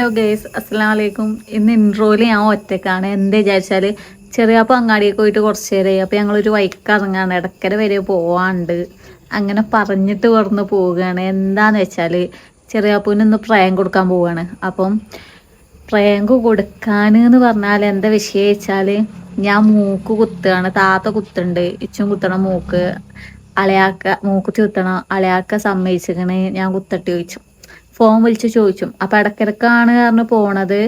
Hello guys, അസ്സലാമു അലൈക്കും. ഇന്ന് ഇൻട്രോയിൽ ഞാൻ ഒറ്റക്കാണ്. എന്താ വിചാരിച്ചാൽ ചെറിയപ്പോൾ അങ്ങാടിയൊക്കെ പോയിട്ട് കുറച്ച് നേരമായി. അപ്പോൾ ഞങ്ങളൊരു വൈക്ക് ഇറങ്ങാണ്, ഇടയ്ക്കര വരെ പോവാണ്ട്. അങ്ങനെ പറഞ്ഞിട്ട് പറഞ്ഞ് പോവുകയാണ്. എന്താന്ന് വെച്ചാൽ ചെറിയപ്പൂവിന് ഇന്ന് പ്രാങ്ക് കൊടുക്കാൻ പോവുകയാണ്. അപ്പം പ്രാങ്ക് കൊടുക്കാനെന്ന് പറഞ്ഞാൽ എന്താ വിഷയം വെച്ചാൽ ഞാൻ മൂക്ക് കുത്തുകയാണ്. താത്ത കുത്തുണ്ട്, ഇച്ചും കുത്തണം മൂക്ക്. മൂക്കുത്തി കുത്തണം. അളയാക്ക സമ്മതിച്ചിക്കണ് ഞാൻ കുത്തട്ടി ചോദിച്ചു. ഫോൺ വിളിച്ച് ചോദിച്ചു. അപ്പം ഇടക്കിടക്കാണ് കാരണം പോണത്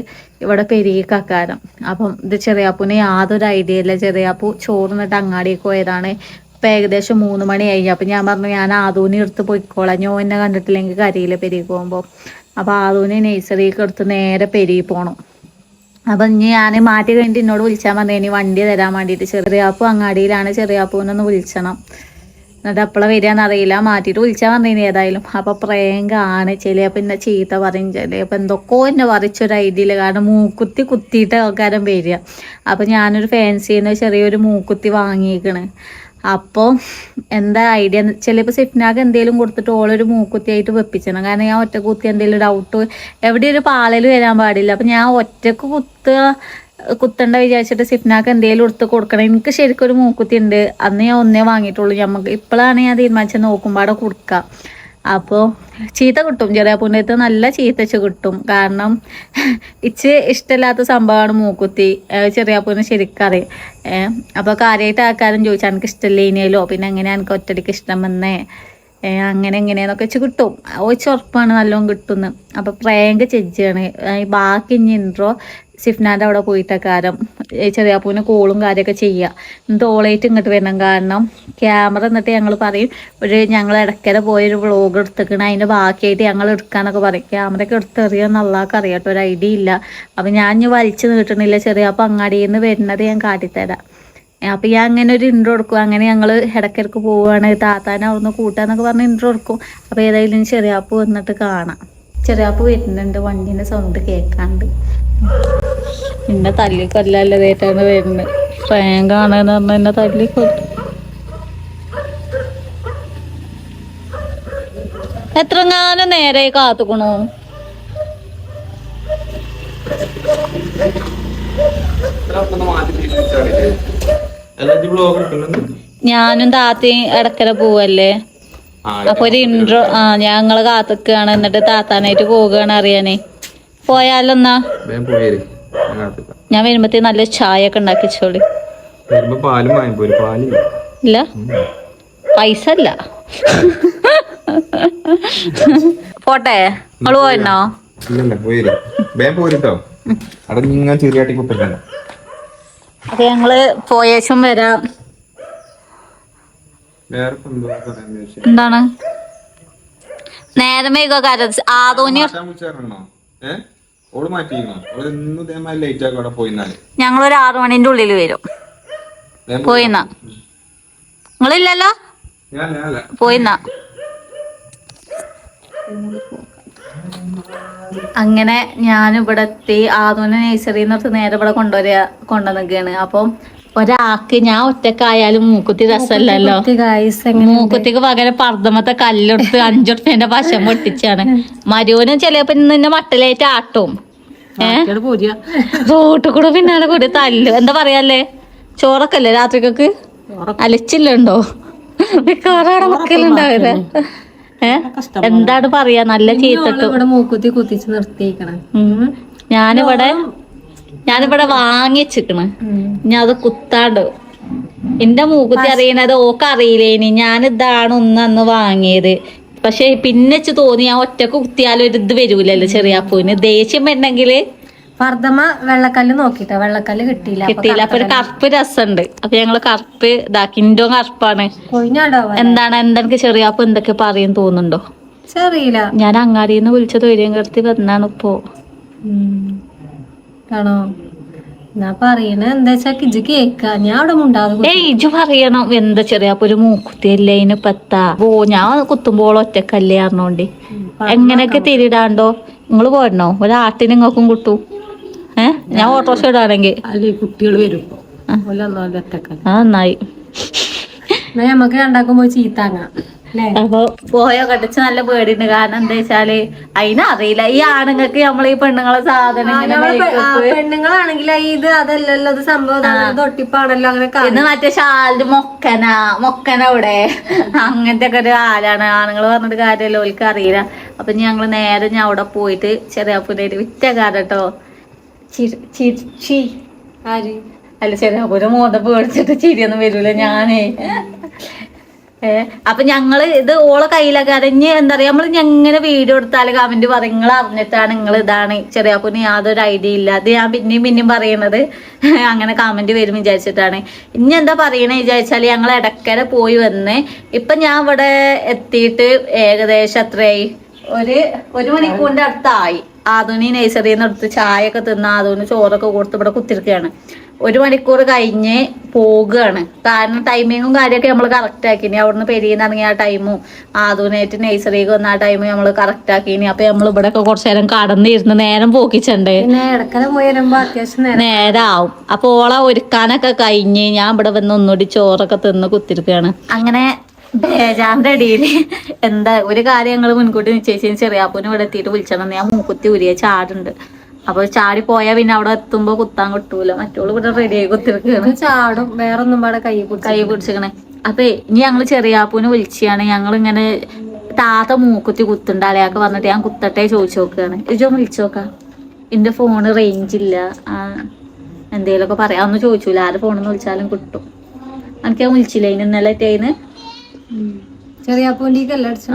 ഇവിടെ പെരിയക്കാരം. അപ്പം ഇത് ചെറിയാപ്പൂന് യാതൊരു ഐഡിയ ഇല്ല. ചെറിയാപ്പൂ ചോറിന്നിട്ട് അങ്ങാടിക്ക് പോയതാണ്. ഇപ്പം ഏകദേശം 3 മണി കഴിഞ്ഞു. അപ്പം ഞാൻ പറഞ്ഞു ഞാൻ ആദൂനെ എടുത്ത് പോയിക്കോളാം, ഞാൻ എന്നെ കണ്ടിട്ടില്ലെങ്കിൽ കരിയില്ല പെരിക്ക് പോകുമ്പോൾ. അപ്പം ആദൂനെ നഴ്സറിക്ക് എടുത്ത് നേരെ പെരിയിൽ പോകണം. അപ്പം ഇനി ഞാൻ മാറ്റി കഴിഞ്ഞിട്ട് എന്നോട് വിളിച്ചാൽ മതി, ഇനി വണ്ടി തരാൻ വേണ്ടിയിട്ട്. ചെറിയാപ്പൂ അങ്ങാടിയിലാണ്, ചെറിയാപ്പൂനൊന്ന് വിളിച്ചണം. എന്നിട്ട് എപ്പോഴാണ് വരികയെന്നറിയില്ല, മാറ്റിയിട്ട് വിളിച്ചാൽ വന്നേന് ഏതായാലും. അപ്പോൾ പ്രാങ്കാണ്. ചിലപ്പോൾ എന്നെ ചീത്ത പറയും, ചിലപ്പോൾ എന്തൊക്കെയോ എന്നെ പറിച്ചൊരു ഐഡിയയില്ല. കാരണം മൂക്കുത്തി കുത്തിയിട്ട് ആൾക്കാരും വരിക. അപ്പോൾ ഞാനൊരു ഫാൻസിയിൽ നിന്ന് ചെറിയൊരു മൂക്കുത്തി വാങ്ങിയേക്കണ്. അപ്പോൾ എന്താ ഐഡിയ, ചിലപ്പോൾ സിഫ്നാക്ക് എന്തെങ്കിലും കൊടുത്തിട്ട് ഓളൊരു മൂക്കുത്തിയായിട്ട് വെപ്പിച്ചണം. കാരണം ഞാൻ ഒറ്റ കുത്തി എന്തെങ്കിലും ഡൗട്ട് എവിടെ ഒരു പാളൽ വരാൻ പാടില്ല. അപ്പം ഞാൻ ഒറ്റക്ക് കുത്തണ്ട വിചാരിച്ചിട്ട് സിഫ്നാക്ക് എന്തെങ്കിലും എടുത്ത് കൊടുക്കണം. എനിക്ക് ശരിക്കും ഒരു മൂക്കുത്തി ഉണ്ട്, അന്ന് ഞാൻ ഒന്നേ വാങ്ങിയിട്ടുള്ളൂ. നമുക്ക് ഇപ്പോഴാണ് ഞാൻ തീരുമാനിച്ചത് നോക്കുമ്പോൾ കൊടുക്കാം. അപ്പോൾ ചീത്ത കിട്ടും, ചെറിയാപ്പൂൻ്റെ അടുത്ത് നല്ല ചീത്തച്ച് കിട്ടും. കാരണം ഇച്ച് ഇഷ്ടമില്ലാത്ത സംഭവമാണ് മൂക്കുത്തി. ചെറിയാപ്പൂന് ശരിക്കറിയും. അപ്പോൾ കാര്യമായിട്ട് ആൾക്കാരും ചോദിച്ചാൽ എനിക്ക് ഇഷ്ടമില്ല ഇനിയല്ലോ, പിന്നെ എങ്ങനെയാണ് എനിക്ക് ഒറ്റയ്ക്ക് ഇഷ്ടം വന്നേ, അങ്ങനെ എങ്ങനെയാന്നൊക്കെ വെച്ച് കിട്ടും. ഉറപ്പാണ് നല്ലോണം കിട്ടുന്നു. അപ്പോൾ പ്രാങ്ക് ചെജ്ജാണ്. ബാക്കി ഇനി ഇൻട്രോ സിഫ്നാൻ്റെ അവിടെ പോയിട്ടക്കാരം ചെറിയാപ്പൂവിന് കോളും കാര്യമൊക്കെ ചെയ്യുക. എന്നിട്ട് ഓളായിട്ട് ഇങ്ങോട്ട് വരണം. കാരണം ക്യാമറ എന്നിട്ട് ഞങ്ങൾ പറയും ഞങ്ങൾ ഇടയ്ക്കര പോയൊരു വ്ളോഗ് എടുത്തേക്കണം, അതിൻ്റെ ബാക്കിയായിട്ട് ഞങ്ങൾ എടുക്കാനൊക്കെ പറയും. ക്യാമറയൊക്കെ എടുത്തെറിയാൻ നല്ലതൊക്കെ അറിയാട്ടോ, ഒരു ഐഡിയ ഇല്ല. അപ്പം ഞാൻ ഇനി വലിച്ചു നീട്ടണില്ല. ചെറിയപ്പോൾ അങ്ങാടിയിൽ നിന്ന് വരുന്നത് ഞാൻ കാട്ടിത്തരാം. അപ്പം ഞാൻ അങ്ങനെ ഒരു ഇൻട്രോ എടുക്കും. അങ്ങനെ ഞങ്ങൾ ഇടയ്ക്കിടയ്ക്ക് പോവുകയാണ്, താത്താനെ അവിടുന്ന് കൂട്ടാന്നൊക്കെ പറഞ്ഞ് ഇൻട്രോ എടുക്കും. അപ്പോൾ ഏതായാലും ചെറിയാപ്പ് വന്നിട്ട് കാണാം. ചെറിയാപ്പ് വരുന്നുണ്ട്, വണ്ടീൻ്റെ സൗണ്ട് കേൾക്കാണ്ട്. എന്നെ തല്ലിക്കൊല്ലാതായിട്ടാണ് വരുന്നത്. പ്രാങ്കാണെന്ന് പറഞ്ഞാൽ എന്നെ തല്ലിക്കൊല്ലും. എത്രങ്ങാനും നേരെ കാത്തുക്കണോ? ഞാനും താത്തയും ഇടക്കര പോവല്ലേ. അപ്പൊ ഒരു ഇൻട്രോ ഞങ്ങള് കാത്തുക്കാണ്. എന്നിട്ട് താത്താനായിട്ട് പോവുകയാണ് അറിയാനേ. പോയാലെന്നാ ഞാൻ വരുമ്പത്തേ നല്ല ചായ ഒക്കെ ഉണ്ടാക്കിച്ചോളി. ഇല്ല പൈസ ഇല്ല. പോട്ടെ, നമ്മള് പോയിരുന്നോ? അത് ഞങ്ങള് പോയേശം വരാം. എന്താണ് നേരം ആദോനി ഞങ്ങളൊരു 6 മണിന്റെ ഉള്ളിൽ വരും. പോയിന്നാ നിങ്ങളില്ലല്ലോ, പോയിന്നാ. അങ്ങനെ ഞാനിവിടെ എത്തി. ആദോനെ നഴ്സറിന്ന് അടുത്ത് നേരെ ഇവിടെ കൊണ്ടുവന്നിക്കുകയാണ്. അപ്പം ഒരാൾക്ക് ഞാൻ ഒറ്റക്കായാലും മൂക്കുത്തി രസമല്ലല്ലോ. മൂക്കുത്തിക്ക് പകരം പർദ്ദമത്തെ കല്ലെടുത്ത് 5 ഉറുപ്പ്യന്റെ പശം പൊട്ടിച്ചാണ്. മരുവനും ചിലപ്പോ നിന്നെ മട്ടലായിട്ട് ആട്ടും. റോട്ട് കൂടെ പിന്നാലെ കൂടി തല്ലു. എന്താ പറയാല്ലേ, ചോറൊക്കെ അല്ലേ രാത്രിക്കൊക്കെ അലച്ചില്ലുണ്ടോ? മിക്കവാറും മക്കളുണ്ടാവില്ല. എന്താണ് പറയാ, നല്ല ചീത്തട്ടും. മൂക്കുത്തി കുത്തിച്ച് നിർത്തിയേക്കണം. ഞാനിവിടെ വാങ്ങിച്ചിക്കണ്. ഞാൻ അത് കുത്താണ്ട് എന്റെ മൂക്കുത്തി അറിയണത് ഓക്ക് അറിയില്ലേനി. ഞാനിതാണ് അന്ന് വാങ്ങിയത്. പക്ഷെ പിന്നെ തോന്നി ഞാൻ ഒറ്റക്ക് കുത്തിയാലും ഒരു ഇത് വരൂലല്ലോ ചെറിയാപ്പൂവിന്. ദേഷ്യം വരണമെങ്കില് വെള്ളക്കല്ല് നോക്കിട്ടോ, വെള്ളക്കല്ല് കിട്ടിയില്ല. അപ്പൊ ഒരു കറുപ്പ് രസമുണ്ട്. അപ്പൊ ഞങ്ങള് കറുപ്പ് ഇതാക്കി. ഇൻഡോ കറുപ്പാണ്. എന്താണ് എനിക്ക് ചെറിയാപ്പൂ എന്തൊക്കെ പറയും തോന്നുന്നുണ്ടോ? അറിയില്ല. ഞാൻ അങ്ങാടിന്ന് വിളിച്ചത് വരികയും കിടത്തി വന്നാണ് ഇപ്പോ. ആണോ? ഞാൻ പറയണ എന്താ വെച്ചാ ഇജ് കേക്ക, ഞാൻ അവിടെ മുണ്ടാതെ. ഇജു പറയണം എന്താ ചെറിയാപ്പോ ഒരു മൂക്കുത്തിയല്ലേ അതിന് പത്താ. ഞാൻ കുത്തുമ്പോൾ ഒറ്റക്കല്ലേ അറിഞ്ഞോണ്ട് എങ്ങനെയൊക്കെ തിരിടാണ്ടോ. നിങ്ങള് പോരണോ? ഒരാട്ടിന് നിങ്ങൾക്കും കിട്ടൂ. ഞാൻ ഓട്ടോറിക്ഷ ഇടാണെങ്കിൽ കുട്ടികൾ വരും. നന്നായി. നമ്മക്ക് രണ്ടാക്കും പോയി ചീത്താങ്ങ. അപ്പൊ പോയോ കട്ടിച്ച് നല്ല പേടിയുണ്ട്. കാരണം എന്താ വെച്ചാല് അതിനറിയില്ല ഈ ആണുങ്ങൾക്ക് നമ്മളെ ഈ പെണ്ണുങ്ങളെ സാധനം പെണ്ണുങ്ങളാണെങ്കിൽ ഇത് അതല്ലല്ലോ ഇത് സംഭവം തൊട്ടിപ്പാണല്ലോ അങ്ങനെ ഇത് മറ്റേ ഷാലിന്റെ മൊക്കന ഇവിടെ അങ്ങനത്തെ ഒക്കെ ഒരു ആലാണ്. ആണുങ്ങൾ പറഞ്ഞിട്ട് കാര്യമല്ലോ ഓൽക്ക് അറിയില്ല. അപ്പൊ ഞങ്ങള് നേരെ ഞാൻ അവിടെ പോയിട്ട് ചെറിയാപ്പൂരായിട്ട് വിറ്റക്കാരട്ടോ ചിരിച്ചി അല്ല ചെറിയാപ്പൂര് മോത പേടിച്ചിട്ട് ചിരിയൊന്നും വരൂല ഞാനേ. അപ്പൊ ഞങ്ങള് ഇത് ഓളെ കയ്യിലൊക്കെ അറിഞ്ഞ് എന്താ പറയാ നമ്മള് എങ്ങനെ വീഡിയോ എടുത്താല് കമന്റ് പറയും നിങ്ങൾ അറിഞ്ഞിട്ടാണ് നിങ്ങൾ ഇതാണ് ചെറിയാപ്പൂന് യാതൊരു ഐഡിയ ഇല്ല. അത് ഞാൻ പിന്നെയും പറയണത് അങ്ങനെ കമന്റ് വരും വിചാരിച്ചിട്ടാണ്. ഇനി എന്താ പറയണേ വിചാരിച്ചാല് ഞങ്ങൾ ഇടയ്ക്കര പോയി വന്ന് ഇപ്പൊ ഞാൻ ഇവിടെ എത്തിയിട്ട് ഏകദേശം എത്രയായി ഒരു മണിക്കൂറിന്റെ അടുത്തായി. ആദുനി നഴ്സറിന്ന് എടുത്ത് ചായ ഒക്കെ തിന്ന് ആദുന് ചോറൊക്കെ കൊടുത്ത് ഇവിടെ കുത്തിരിക്കുകയാണ്. 1 മണിക്കൂർ കഴിഞ്ഞ് പോകുകയാണ്. കാരണം ടൈമിങ്ങും കാര്യമൊക്കെ നമ്മൾ കറക്റ്റ് ആക്കിനി. അവിടുന്ന് പെരിയെന്നിറങ്ങിയ ആ ടൈമും ആദൂനായിട്ട് നഴ്സറിക്ക് വന്ന ആ ടൈമും നമ്മൾ കറക്റ്റ് ആക്കിനി. അപ്പൊ നമ്മൾ ഇവിടെ ഒക്കെ കുറച്ചു നേരം കടന്നിരുന്ന് നേരം പോക്കിച്ചണ്ടേ, നേരാവും. അപ്പൊ ഓളെ ഒരുക്കാനൊക്കെ കഴിഞ്ഞ് ഞാൻ ഇവിടെ വന്ന് ഒന്നുകൂടി ചോറൊക്കെ തിന്ന് കുത്തിരിക്കുകയാണ്. അങ്ങനെ ബേജാറിന്റെ ഇടയില് എന്താ ഒരു കാര്യം ഞങ്ങൾ മുൻകൂട്ടി നിശ്ചയിച്ചു, ചെറിയാപ്പൂന് ഇവിടെ എത്തിയിട്ട് വിളിച്ചതെന്ന്. ഞാൻ മൂക്കുത്തി ഉരിയ ചാടുണ്ട്. അപ്പൊ ചാടി പോയാൽ പിന്നെ അവിടെ എത്തുമ്പോ കുത്താൻ കിട്ടൂല. മറ്റോള് ഇവിടെ റെഡി ആയി കുത്തിരിക്കുകയാണ്. ചാടും വേറൊന്നും പാടെ കൈ പിടിച്ചിക്കണേ. അപ്പൊ ഇനി ഞങ്ങള് ചെറിയാപ്പൂന് വിളിച്ചാണ്. ഞങ്ങൾ ഇങ്ങനെ താത്ത മൂക്കുത്തി കുത്തുണ്ട് അലയാക്ക് വന്നിട്ട് ഞാൻ കുത്തട്ടെ ചോദിച്ചു നോക്കുകയാണ്. ഇജോ വിളിച്ചോക്കാം, എന്റെ ഫോണ് റേഞ്ച് ഇല്ല, എന്തേലൊക്കെ പറയാമെന്ന് ചോദിച്ചൂല. ആര് ഫോണെന്ന് വിളിച്ചാലും കിട്ടും. എനിക്ക് ഞാൻ വിളിച്ചില്ല ഇനി ഇന്നലെ ടൈന് ചെറിയാപ്പൂന്റെക്കല്ല അടിച്ച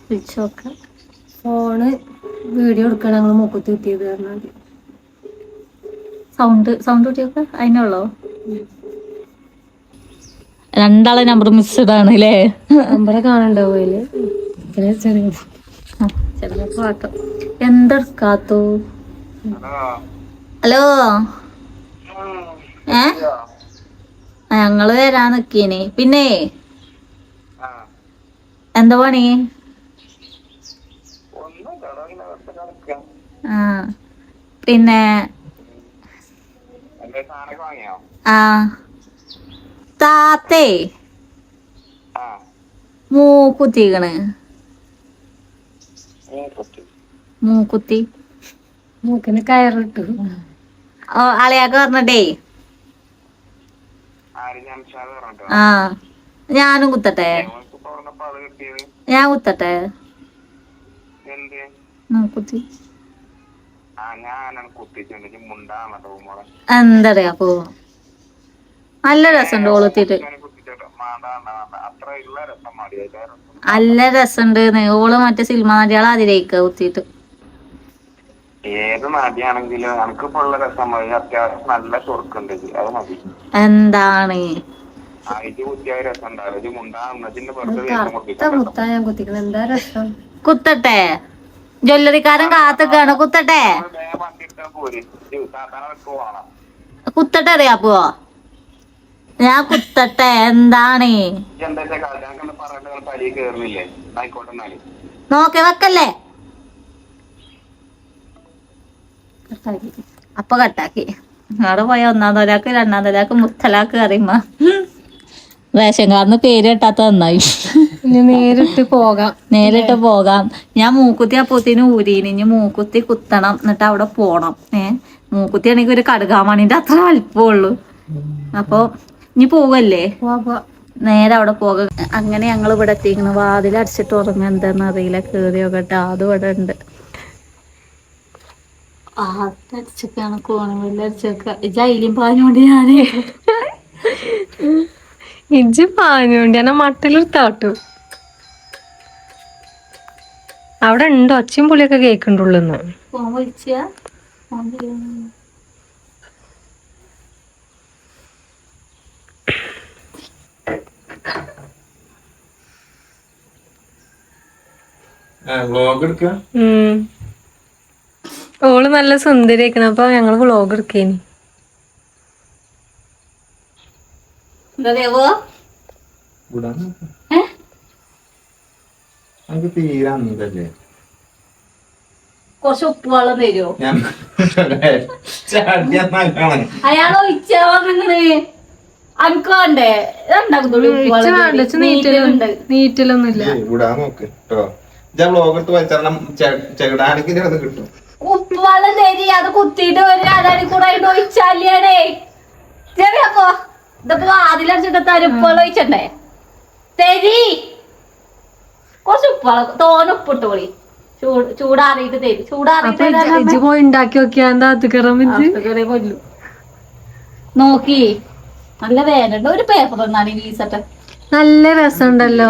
വിളിച്ചോക്കാം. ഫോണ് വീഡിയോ എടുക്കണം ഞങ്ങൾ മൂക്കുത്തി കുത്തിയത് പറഞ്ഞാൽ സൗണ്ട് കുട്ടിയൊക്കെ അതിനുള്ളോ. രണ്ടാളെ നമ്പർ മിസ്ഡ് ആണ് അല്ലേ? നമ്പറെ കാണണ്ടാവും അതില്. ചെറിയ പാട്ടോ എന്തെടുക്കാത്തു. ഹലോ ഞങ്ങള് വരാൻ നിക്കീനി. പിന്നെ എന്താ പണി? പിന്നെ താത്തേ മൂക്കുത്തിക്കണ്. മൂക്കുത്തി മൂക്കിന് കയറിട്ടു. അളയാക്ക പറഞ്ഞിട്ടേ ഞാനും കുത്തട്ടെ. ഞാൻ കുത്തട്ടെ മൂക്കുത്തി. എന്താ പറയാ അപ്പൊ നല്ല രസമുണ്ട് ഓളെത്തിട്ട്. നല്ല രസമുണ്ട്. ഓള് മറ്റേ സിനിമ നടികളെ അതിരയിക്ക കുത്തിയിട്ട്. ഏത് നടിയാണെങ്കിലും എനിക്കിപ്പോ ഉള്ള രസം അത്യാവശ്യം നല്ല ചൊറുക്കുണ്ട്. അത് മതി. എന്താണ് കുത്തട്ടെ? ജ്വല്ലറിക്കാരൻ കാത്തൊക്കെയാണ്. കുത്തട്ടെ കുത്തട്ടെ അറിയാപ്പോ ഞാൻ കുത്തട്ടെ. എന്താണ് നോക്കെ വെക്കല്ലേ. അപ്പൊ കട്ടാക്കി അവിടെ പോയ 1-ാം തലാക്ക് 2-ാം തലാക്ക് മുത്തലാക്ക് അറിയുമ്പോ റേഷൻ കാർഡിന് പേര് കേട്ടാത്ത നന്നായി. നേരിട്ട് പോകാം. ഞാൻ മൂക്കുത്തി അപ്പൂത്തിന് ഊരീന്. ഇനി മൂക്കുത്തി കുത്തണം എന്നിട്ട് അവിടെ പോണം. മൂക്കുത്തി ആണെങ്കിൽ ഒരു കടുകാമണിന്റെ അത്ര വലിപ്പമുള്ളൂ. അപ്പൊ ഇനി പോവല്ലേ, നേരെ അവിടെ പോക. അങ്ങനെ ഞങ്ങൾ ഇവിടെ എത്തിക്കണം. വാതിൽ അടിച്ചിട്ട് ഉറങ്ങ എന്താന്ന് അറിയില്ല. കേറിയോക്കട്ടെ. അതും ഇവിടെ ഉണ്ട്. അടിച്ചൊക്കെയാണ് കോണുകളിൽ അടിച്ചൊക്കെ. ജയിലും പാഞ്ഞോണ്ട് ഞാന് ഇജ്ജ് പാഞ്ഞോണ്ട് ഞാൻ മട്ടിലെടുത്താട്ടു. അവിടെ ഉണ്ട് ഒച്ചയും പുളിയൊക്കെ കേൾക്കണ്ടുള്ളൂന്ന്. ഫോൺ വിളിച്ചാ ഓള് നല്ല സുന്ദരിയാക്കണം. അപ്പൊ ഞങ്ങള് വ്ളോഗ് എടുക്കേനി. കുറച്ച് ഉപ്പ് വെള്ളം തരുമോ? ഞാൻ അയാൾ ഒഴിച്ചോന്നിങ്ങനെ അനക്ക് വേണ്ടേ? രണ്ടാമത്തോളൂ ഉപ്പ് വെള്ളം നീറ്റലൊന്നുമില്ല. വിടാൻ നോക്ക് കേട്ടോ. ഞാൻ ബ്ലോഗ് എടുത്ത് വെച്ചാൽ ചെകിടാണെങ്കിൽ അത് കിട്ടും. ഉപ്പ് വെള്ളം തരി. അത് കുത്തിയിട്ട് ഒരു അതാടി കൂടെ ഒഴിച്ചാലേ ചെറിയപ്പോ ഇതൊക്കെ വാതിലടിച്ചിട്ട് തരുപ്പ് വെള്ളം ഒഴിച്ചണ്ടേ? തരി. കുറച്ച് ഉപ്പ് വെള്ളം തോന ഉപ്പിട്ട് പോയി ചൂടാറിയിട്ട് തരി. ചൂടാറിയിട്ട് പോയി ഉണ്ടാക്കി നോക്കിയാ കൊല്ലു നോക്കി. നല്ല വേദന. ഒരു പേപ്പർ തന്നാണ് വീസട്ടെ. നല്ല രസമുണ്ടല്ലോ.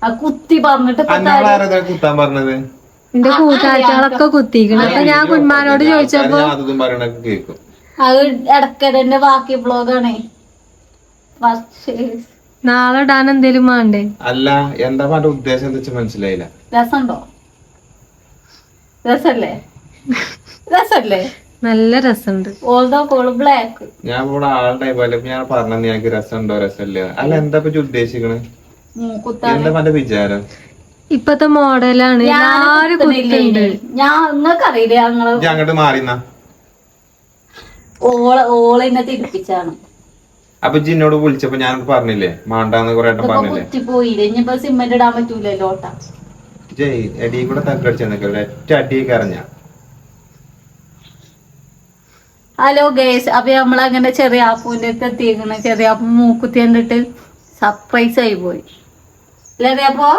ആ കുത്തി പറഞ്ഞിട്ട് കുത്താൻ പറഞ്ഞത് എന്റെ കൂട്ടുകാരികളൊക്കെ കുത്തിക്കണം. അപ്പൊ ഞാൻ കുന്മാനോട് ചോദിച്ചപ്പോ അത് ഇടക്കരന്റെ ബാക്കി ബ്ലോഗാണേ. നാളെ ഇടാൻ എന്തേലും വേണ്ടേ? അല്ല എന്താ പറഞ്ഞ ഉദ്ദേശം എന്താ വെച്ചാൽ മനസ്സിലായില്ല. രസമുണ്ടോ? രസല്ലേ? രസല്ലേ? നല്ല രസമുണ്ട്. ബ്ലാക്ക് ഞാൻ ഇവിടെ ആളുടെ പോലെ ഞാൻ പറഞ്ഞത് ഞങ്ങൾക്ക് രസമുണ്ടോ രസമില്ല. അല്ല എന്താ ഉദ്ദേശിക്കണേ? എന്താ പറഞ്ഞ വിചാരം? ഇപ്പത്തെ മോഡലാണ്. എല്ലാരും കുത്തുന്നുണ്ട്. നിങ്ങൾക്കറിയില്ലേ ഞങ്ങള് അങ്ങോട്ട് മാറിന്നാ ഓളെന്നെ തിരിപ്പിച്ചാണ്. അപ്പൊ ജിന്നോട് വിളിച്ചപ്പോ ഞാൻ പറഞ്ഞില്ലേ മാണ്ടാന്ന് കൊറേ പറഞ്ഞില്ലേ? കുത്തിപ്പോയില്ലേ? ഇനിയിപ്പോ സിമെന്റ് ഇടാൻ പറ്റൂലല്ലോ. ഓട്ട ജയ് അടി കൂടെ തക്കടിച്ചെന്നൊക്കെ ഒറ്റ അടിയൊക്കെ അറിഞ്ഞ. ഹലോ ഗേസ്, അപ്പൊ നമ്മളങ്ങനെ ചെറിയ ആപ്പൂന്റെ അടുത്ത് എത്തിയിരിക്കണ. ചെറിയ ആപ്പു മൂക്കുത്തി കണ്ടിട്ട് സർപ്രൈസ് ആയി പോയി. അപ്പൊ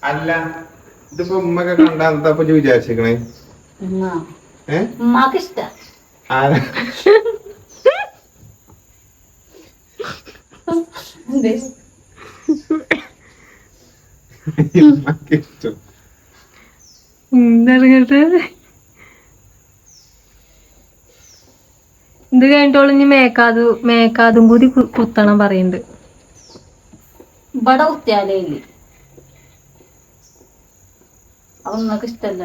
അല്ല ഇതിപ്പോ ഉമ്മക്കെ കണ്ടാ എന്താ വിചാരിച്ചിരിക്കണേ? ഉമ്മാക്ക് ഇഷ്ട. ഇത് കഴിഞ്ഞിട്ടോളൂ ഇനി മേക്കാതും കൂടി കുത്തണം പറയുന്നുണ്ട്. ഇവിടെ കുത്തിയാലേ ഇല്ലേ? അപ്പൊ നിങ്ങക്ക് ഇഷ്ടല്ല.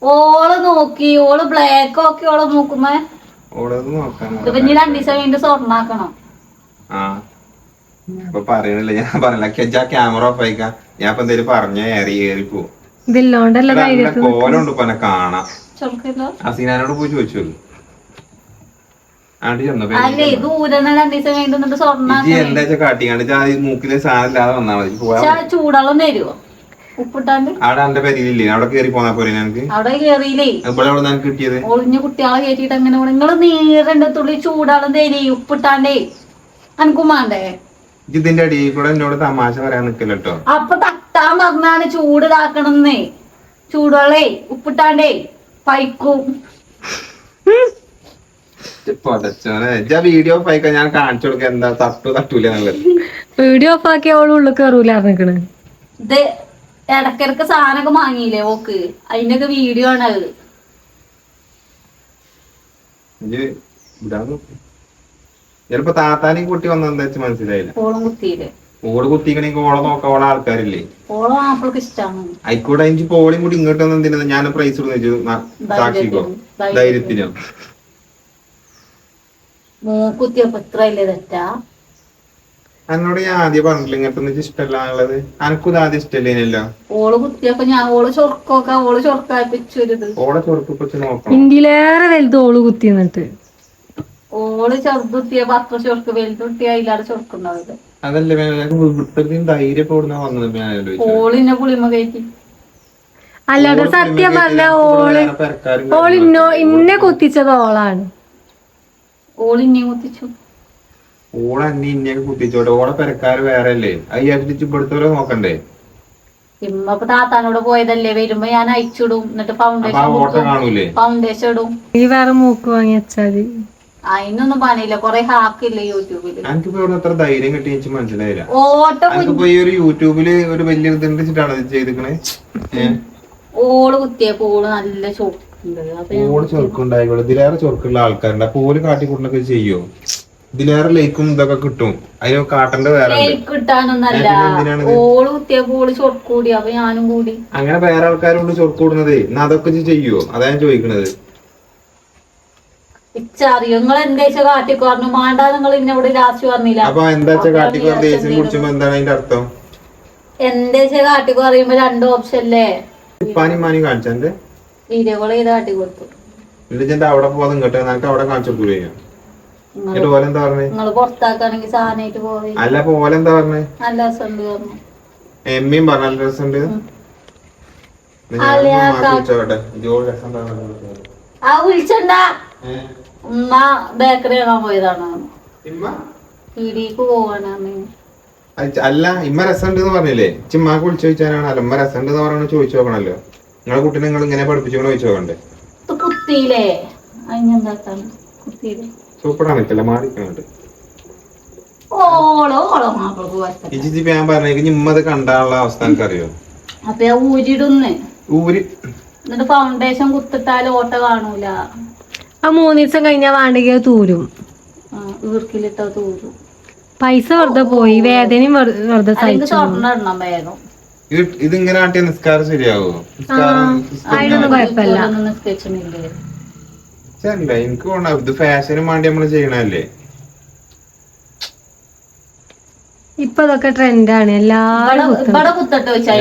ഓള് നോക്കി. ഓള് ബ്ലാക്ക് ഒക്കെ ഓള് നോക്കുമ്പോ ഇതിപ്പോ ഇനി 2 ദിവസം കഴിഞ്ഞിട്ട് സ്വർണ്ണാക്കണം. പറയണില്ല. ഞാൻ പറഞ്ഞില്ല ക്യാമറ ഓഫ് ആയിക്കാ. ഞാൻ ഇപ്പൊ എന്തേലും പറഞ്ഞ ഏറി പോവും. കോലുണ്ട് ഇപ്പൊ എന്നെ കാണാം. അസീനാനോട് പോയി ചോദിച്ചോളൂ. അല്ലേ ദൂരം 2 ദിവസം കഴിഞ്ഞിട്ട് സ്വർണ്ണാക്കണം. എന്താ കാട്ടിക്കാണ്ട് മൂക്കിലെ സാധനം ഇല്ലാതെ വന്നാ മതി. ചൂടളം തരുവോ ഉപ്പിട്ടാണ്ട്? അവിടെ എന്റെ പരിയില്ലേ? അവിടെ കേറി പോന്നാ പോരെ? ഞങ്ങക്ക് അവിടെ കേറിയില്ലേ? ഇവിടെ കിട്ടിയത് ഒളിഞ്ഞ കുട്ടികളെ കയറ്റിട്ട് അങ്ങനെ നിങ്ങള് നീരണ്ട തുള്ളി ചൂടാളം തരി ഉപ്പിട്ടാണ്ടേ. അനക്കും വേണ്ടേ? ഇതിന്റെ അടിയിൽ കൂടെ എന്നോട് തമാശ പറയാൻ നിക്കല്ലോ. അപ്പൊ തട്ടാൻ പറഞ്ഞാണ് ചൂട് ഇതാക്കണമെന്നേ. ചൂടുവെള്ളേ ഉപ്പിട്ടാണ്ടേ പൈക്കും. Video of ആയിക്കാ. ഞാൻ കാണിച്ചു കൊടുക്ക എന്താ തട്ടൂല എന്നുള്ളത്. വീഡിയോ ഓഫ് ആക്കി അവള് ഉള്ളിൽ കയറൂല. ഇത് ഇടക്കിടക്ക് സാധനമൊക്കെ വാങ്ങിയില്ലേ ഓക്ക്? അതിന്റെയൊക്കെ വീഡിയോ ആണ് അത്. ചിലപ്പോ താത്താനെയും കുട്ടി വന്നെന്താ വെച്ച് മനസ്സിലായില്ല. ഓളം കുത്തിയില്ലേ? ഓള് കുത്തിക്കണെങ്കിൽ ഓളെ നോക്കാൻ ഓളെ ആൾക്കാരില്ലേ? ഓളം മാപ്പിളക്ക് ഇഷ്ടമാണ്. ആയിക്കോട്ടെ. എനിക്ക് പോളിയും കൂടി ഇങ്ങോട്ട് വന്ന് എന്തിനാ ഞാൻ പ്രൈസ് സാക്ഷിക്കോ ധൈര്യത്തിനോ? മൂക്കുത്തിയപ്പോ ഇത്ര വലിയ തെറ്റാ? എന്നോട് ഞാൻ ആദ്യം പറഞ്ഞില്ല ഇങ്ങനത്തെ ഇഷ്ടമല്ലാന്നുള്ളത്. അനക്കും ആദ്യം ഇഷ്ടല്ലേനല്ലോ. ഓള് കുത്തിയപ്പോ ഞാൻ ഓള് ചൊറുക്കൊക്കെ ഓള് ചൊറുക്കാപ്പിച്ചൊരുത്. ഓളെ ചൊറുക്കിപ്പിച്ച് നോക്കണം. ഇന്ത്യയിലേറെ വലുത് ഓള് കുത്തി എന്നിട്ട് ഓള് ചെറുതുത്തിയപ്പോ അത്ര ചൊറുക്ക്, വലുതുട്ടിയ അതിലാടെ ചൊറുക്കുണ്ടാവില്ല. അതല്ലേ ധൈര്യം ഓടുന്ന വന്നത്. ഓളിന്നെ പുളിമ കയറ്റി. അല്ലാതെ സത്യം പറഞ്ഞ ഓള് ഇന്നെ കുത്തിച്ചത് ഓളാണ്. ഓളിന്നെ കുത്തിച്ചു. ഓളെ ഇന്നെയൊക്കെ കുത്തിച്ചോട്ടെ. ഓളെ പെരക്കാര് വേറെ അല്ലേ? അത് ഇവിടുത്തെ നോക്കണ്ടേ? ഇമ്മപ്പൊ താത്താനോട് പോയതല്ലേ? വരുമ്പോ ഞാൻ അയച്ചിടും. എന്നിട്ട് ഫൗണ്ടേഷൻ ഇടും. ഈ വേറെ മൂക്ക് വാങ്ങി വെച്ചാല് അതിനൊന്നും പണിയില്ല. കൊറേ ഹാക്കില്ലേ യൂട്യൂബില്. എനിക്കിപ്പോ ഇവിടെ എത്ര ധൈര്യം കിട്ടി എനിക്ക് മനസ്സിലായില്ല. എനിക്കിപ്പോ ഈ ഒരു യൂട്യൂബില് ഒരു വലിയ ഇത് വെച്ചിട്ടാണ് ചെയ്തിക്കണേ. ഓള് കുത്തിയപ്പോ ഓള് നല്ല ചൊറുക്കുണ്ട്. ഓള് ചൊറുക്കുണ്ടായിക്കോളെ. ഇതിലേറെ ചൊറുക്കുള്ള ആൾക്കാരുണ്ട്. അപ്പൊ ഓല് കാട്ടിക്കൂട്ടണൊക്കെ ചെയ്യോ? ഇതിലേറെ ലൈക്കും ഇതൊക്കെ കിട്ടും. അതിന് കാട്ടേണ്ട വേറെ കിട്ടാനൊന്നല്ല. ഓള് കുത്തിയപ്പോ ഓള് ചൊർക്ക് കൂടി. അപ്പൊ ഞാനും കൂടി. അങ്ങനെ വേറെ ആൾക്കാരോട് ചൊർക്ക് കൂടുന്നതേ. എന്നാ അതൊക്കെ ചെയ്യോ? അതാ ഞാൻ ചോദിക്കണത്. ഇച്ചറിയോ നിങ്ങൾ എന്താ കാട്ടിക്ക് പറഞ്ഞു? മാണ്ടാ നിങ്ങൾ ഇന്നോട് ലാസ്റ്റ് പറഞ്ഞില്ല. അപ്പൊ എന്താ കാട്ടിക്കോ ദേഷ്യം കുടിച്ചുമ്പോ എന്താണ് അതിന്റെ അർത്ഥം? എന്താ കാട്ടിക്ക് പറയുമ്പോ 2 ഓപ്ഷൻ അല്ലേ? ഇപ്പാനി മാനി കാണിച്ചെന്റെ വീഡിയോ കോൾ ചെയ്ത് കാട്ടി കൊടുത്തു. എന്നിട്ട് അവിടെ പോവാതെ ഇങ്ങോട്ട് നിനക്ക് അവിടെ കാണിച്ചു കൊടുക്കൂലേ? എന്നിട്ട് ഓലെന്താ പറഞ്ഞേ? നിങ്ങള് പുറത്താക്കാണെങ്കിൽ സാധനമായിട്ട് പോയി. അല്ല ഓലെന്താ പറഞ്ഞേ? നല്ല രസമുണ്ട് പറഞ്ഞു. എമ്മയും പറഞ്ഞ നല്ല രസമുണ്ട്. വിളിച്ചണ്ട ഉമ്മ ബേക്കറി കാണാൻ പോയതാണ്. പീടിക്ക് പോവാണ്. അല്ല ഇമ്മ രസമുണ്ട് പറഞ്ഞില്ലേ? ചിമ്മാക്ക് വിളിച്ചു ചോദിച്ചാനാണ്. അല്ല ഇമ്മ രസമുണ്ട് പറയണ ചോദിച്ചു നോക്കണല്ലോ. നിങ്ങളെ കുട്ടീനെ നിങ്ങൾ ഇങ്ങനെ പഠിപ്പിച്ചു ചോദിച്ചു നോക്കണ്ടേ? കുത്തിയില്ലേ അതിനെന്താക്കാണ്? കുത്തിയില്ലേ സൂപ്പറാണ് മാറിക്കുന്നുണ്ട്. ഞാൻ പറഞ്ഞ ഇമ്മത് കണ്ടാനുള്ള അവസ്ഥ എനിക്കറിയോ? അപ്പൊ ഊരിടുന്ന് ഊരി എന്നിട്ട് ഫൗണ്ടേഷൻ കുത്തിട്ടാല് ഓട്ട കാണൂല. ആ 3 ദിവസം കഴിഞ്ഞാ വാണ്ടിക തൂരും. ഈർക്കിലിട്ട തൂരും. പൈസ വെറുതെ പോയി, വേദനയും വെറുതെ സഹിച്ചു. വേഗം ഇതിങ്ങനെ ആട്ടിയ നിസ്കാരം ശരിയാവോ? അതിനൊന്നും കുഴപ്പമില്ല. എനിക്ക് തോന്നുന്നു ഇത് ഫാഷനും വേണ്ടി നമ്മള് ചെയ്യണല്ലേ. ഇപ്പൊ ഇതൊക്കെ ട്രെൻഡാണ്. എല്ലാരും കുത്തട്ട് വെച്ചാൽ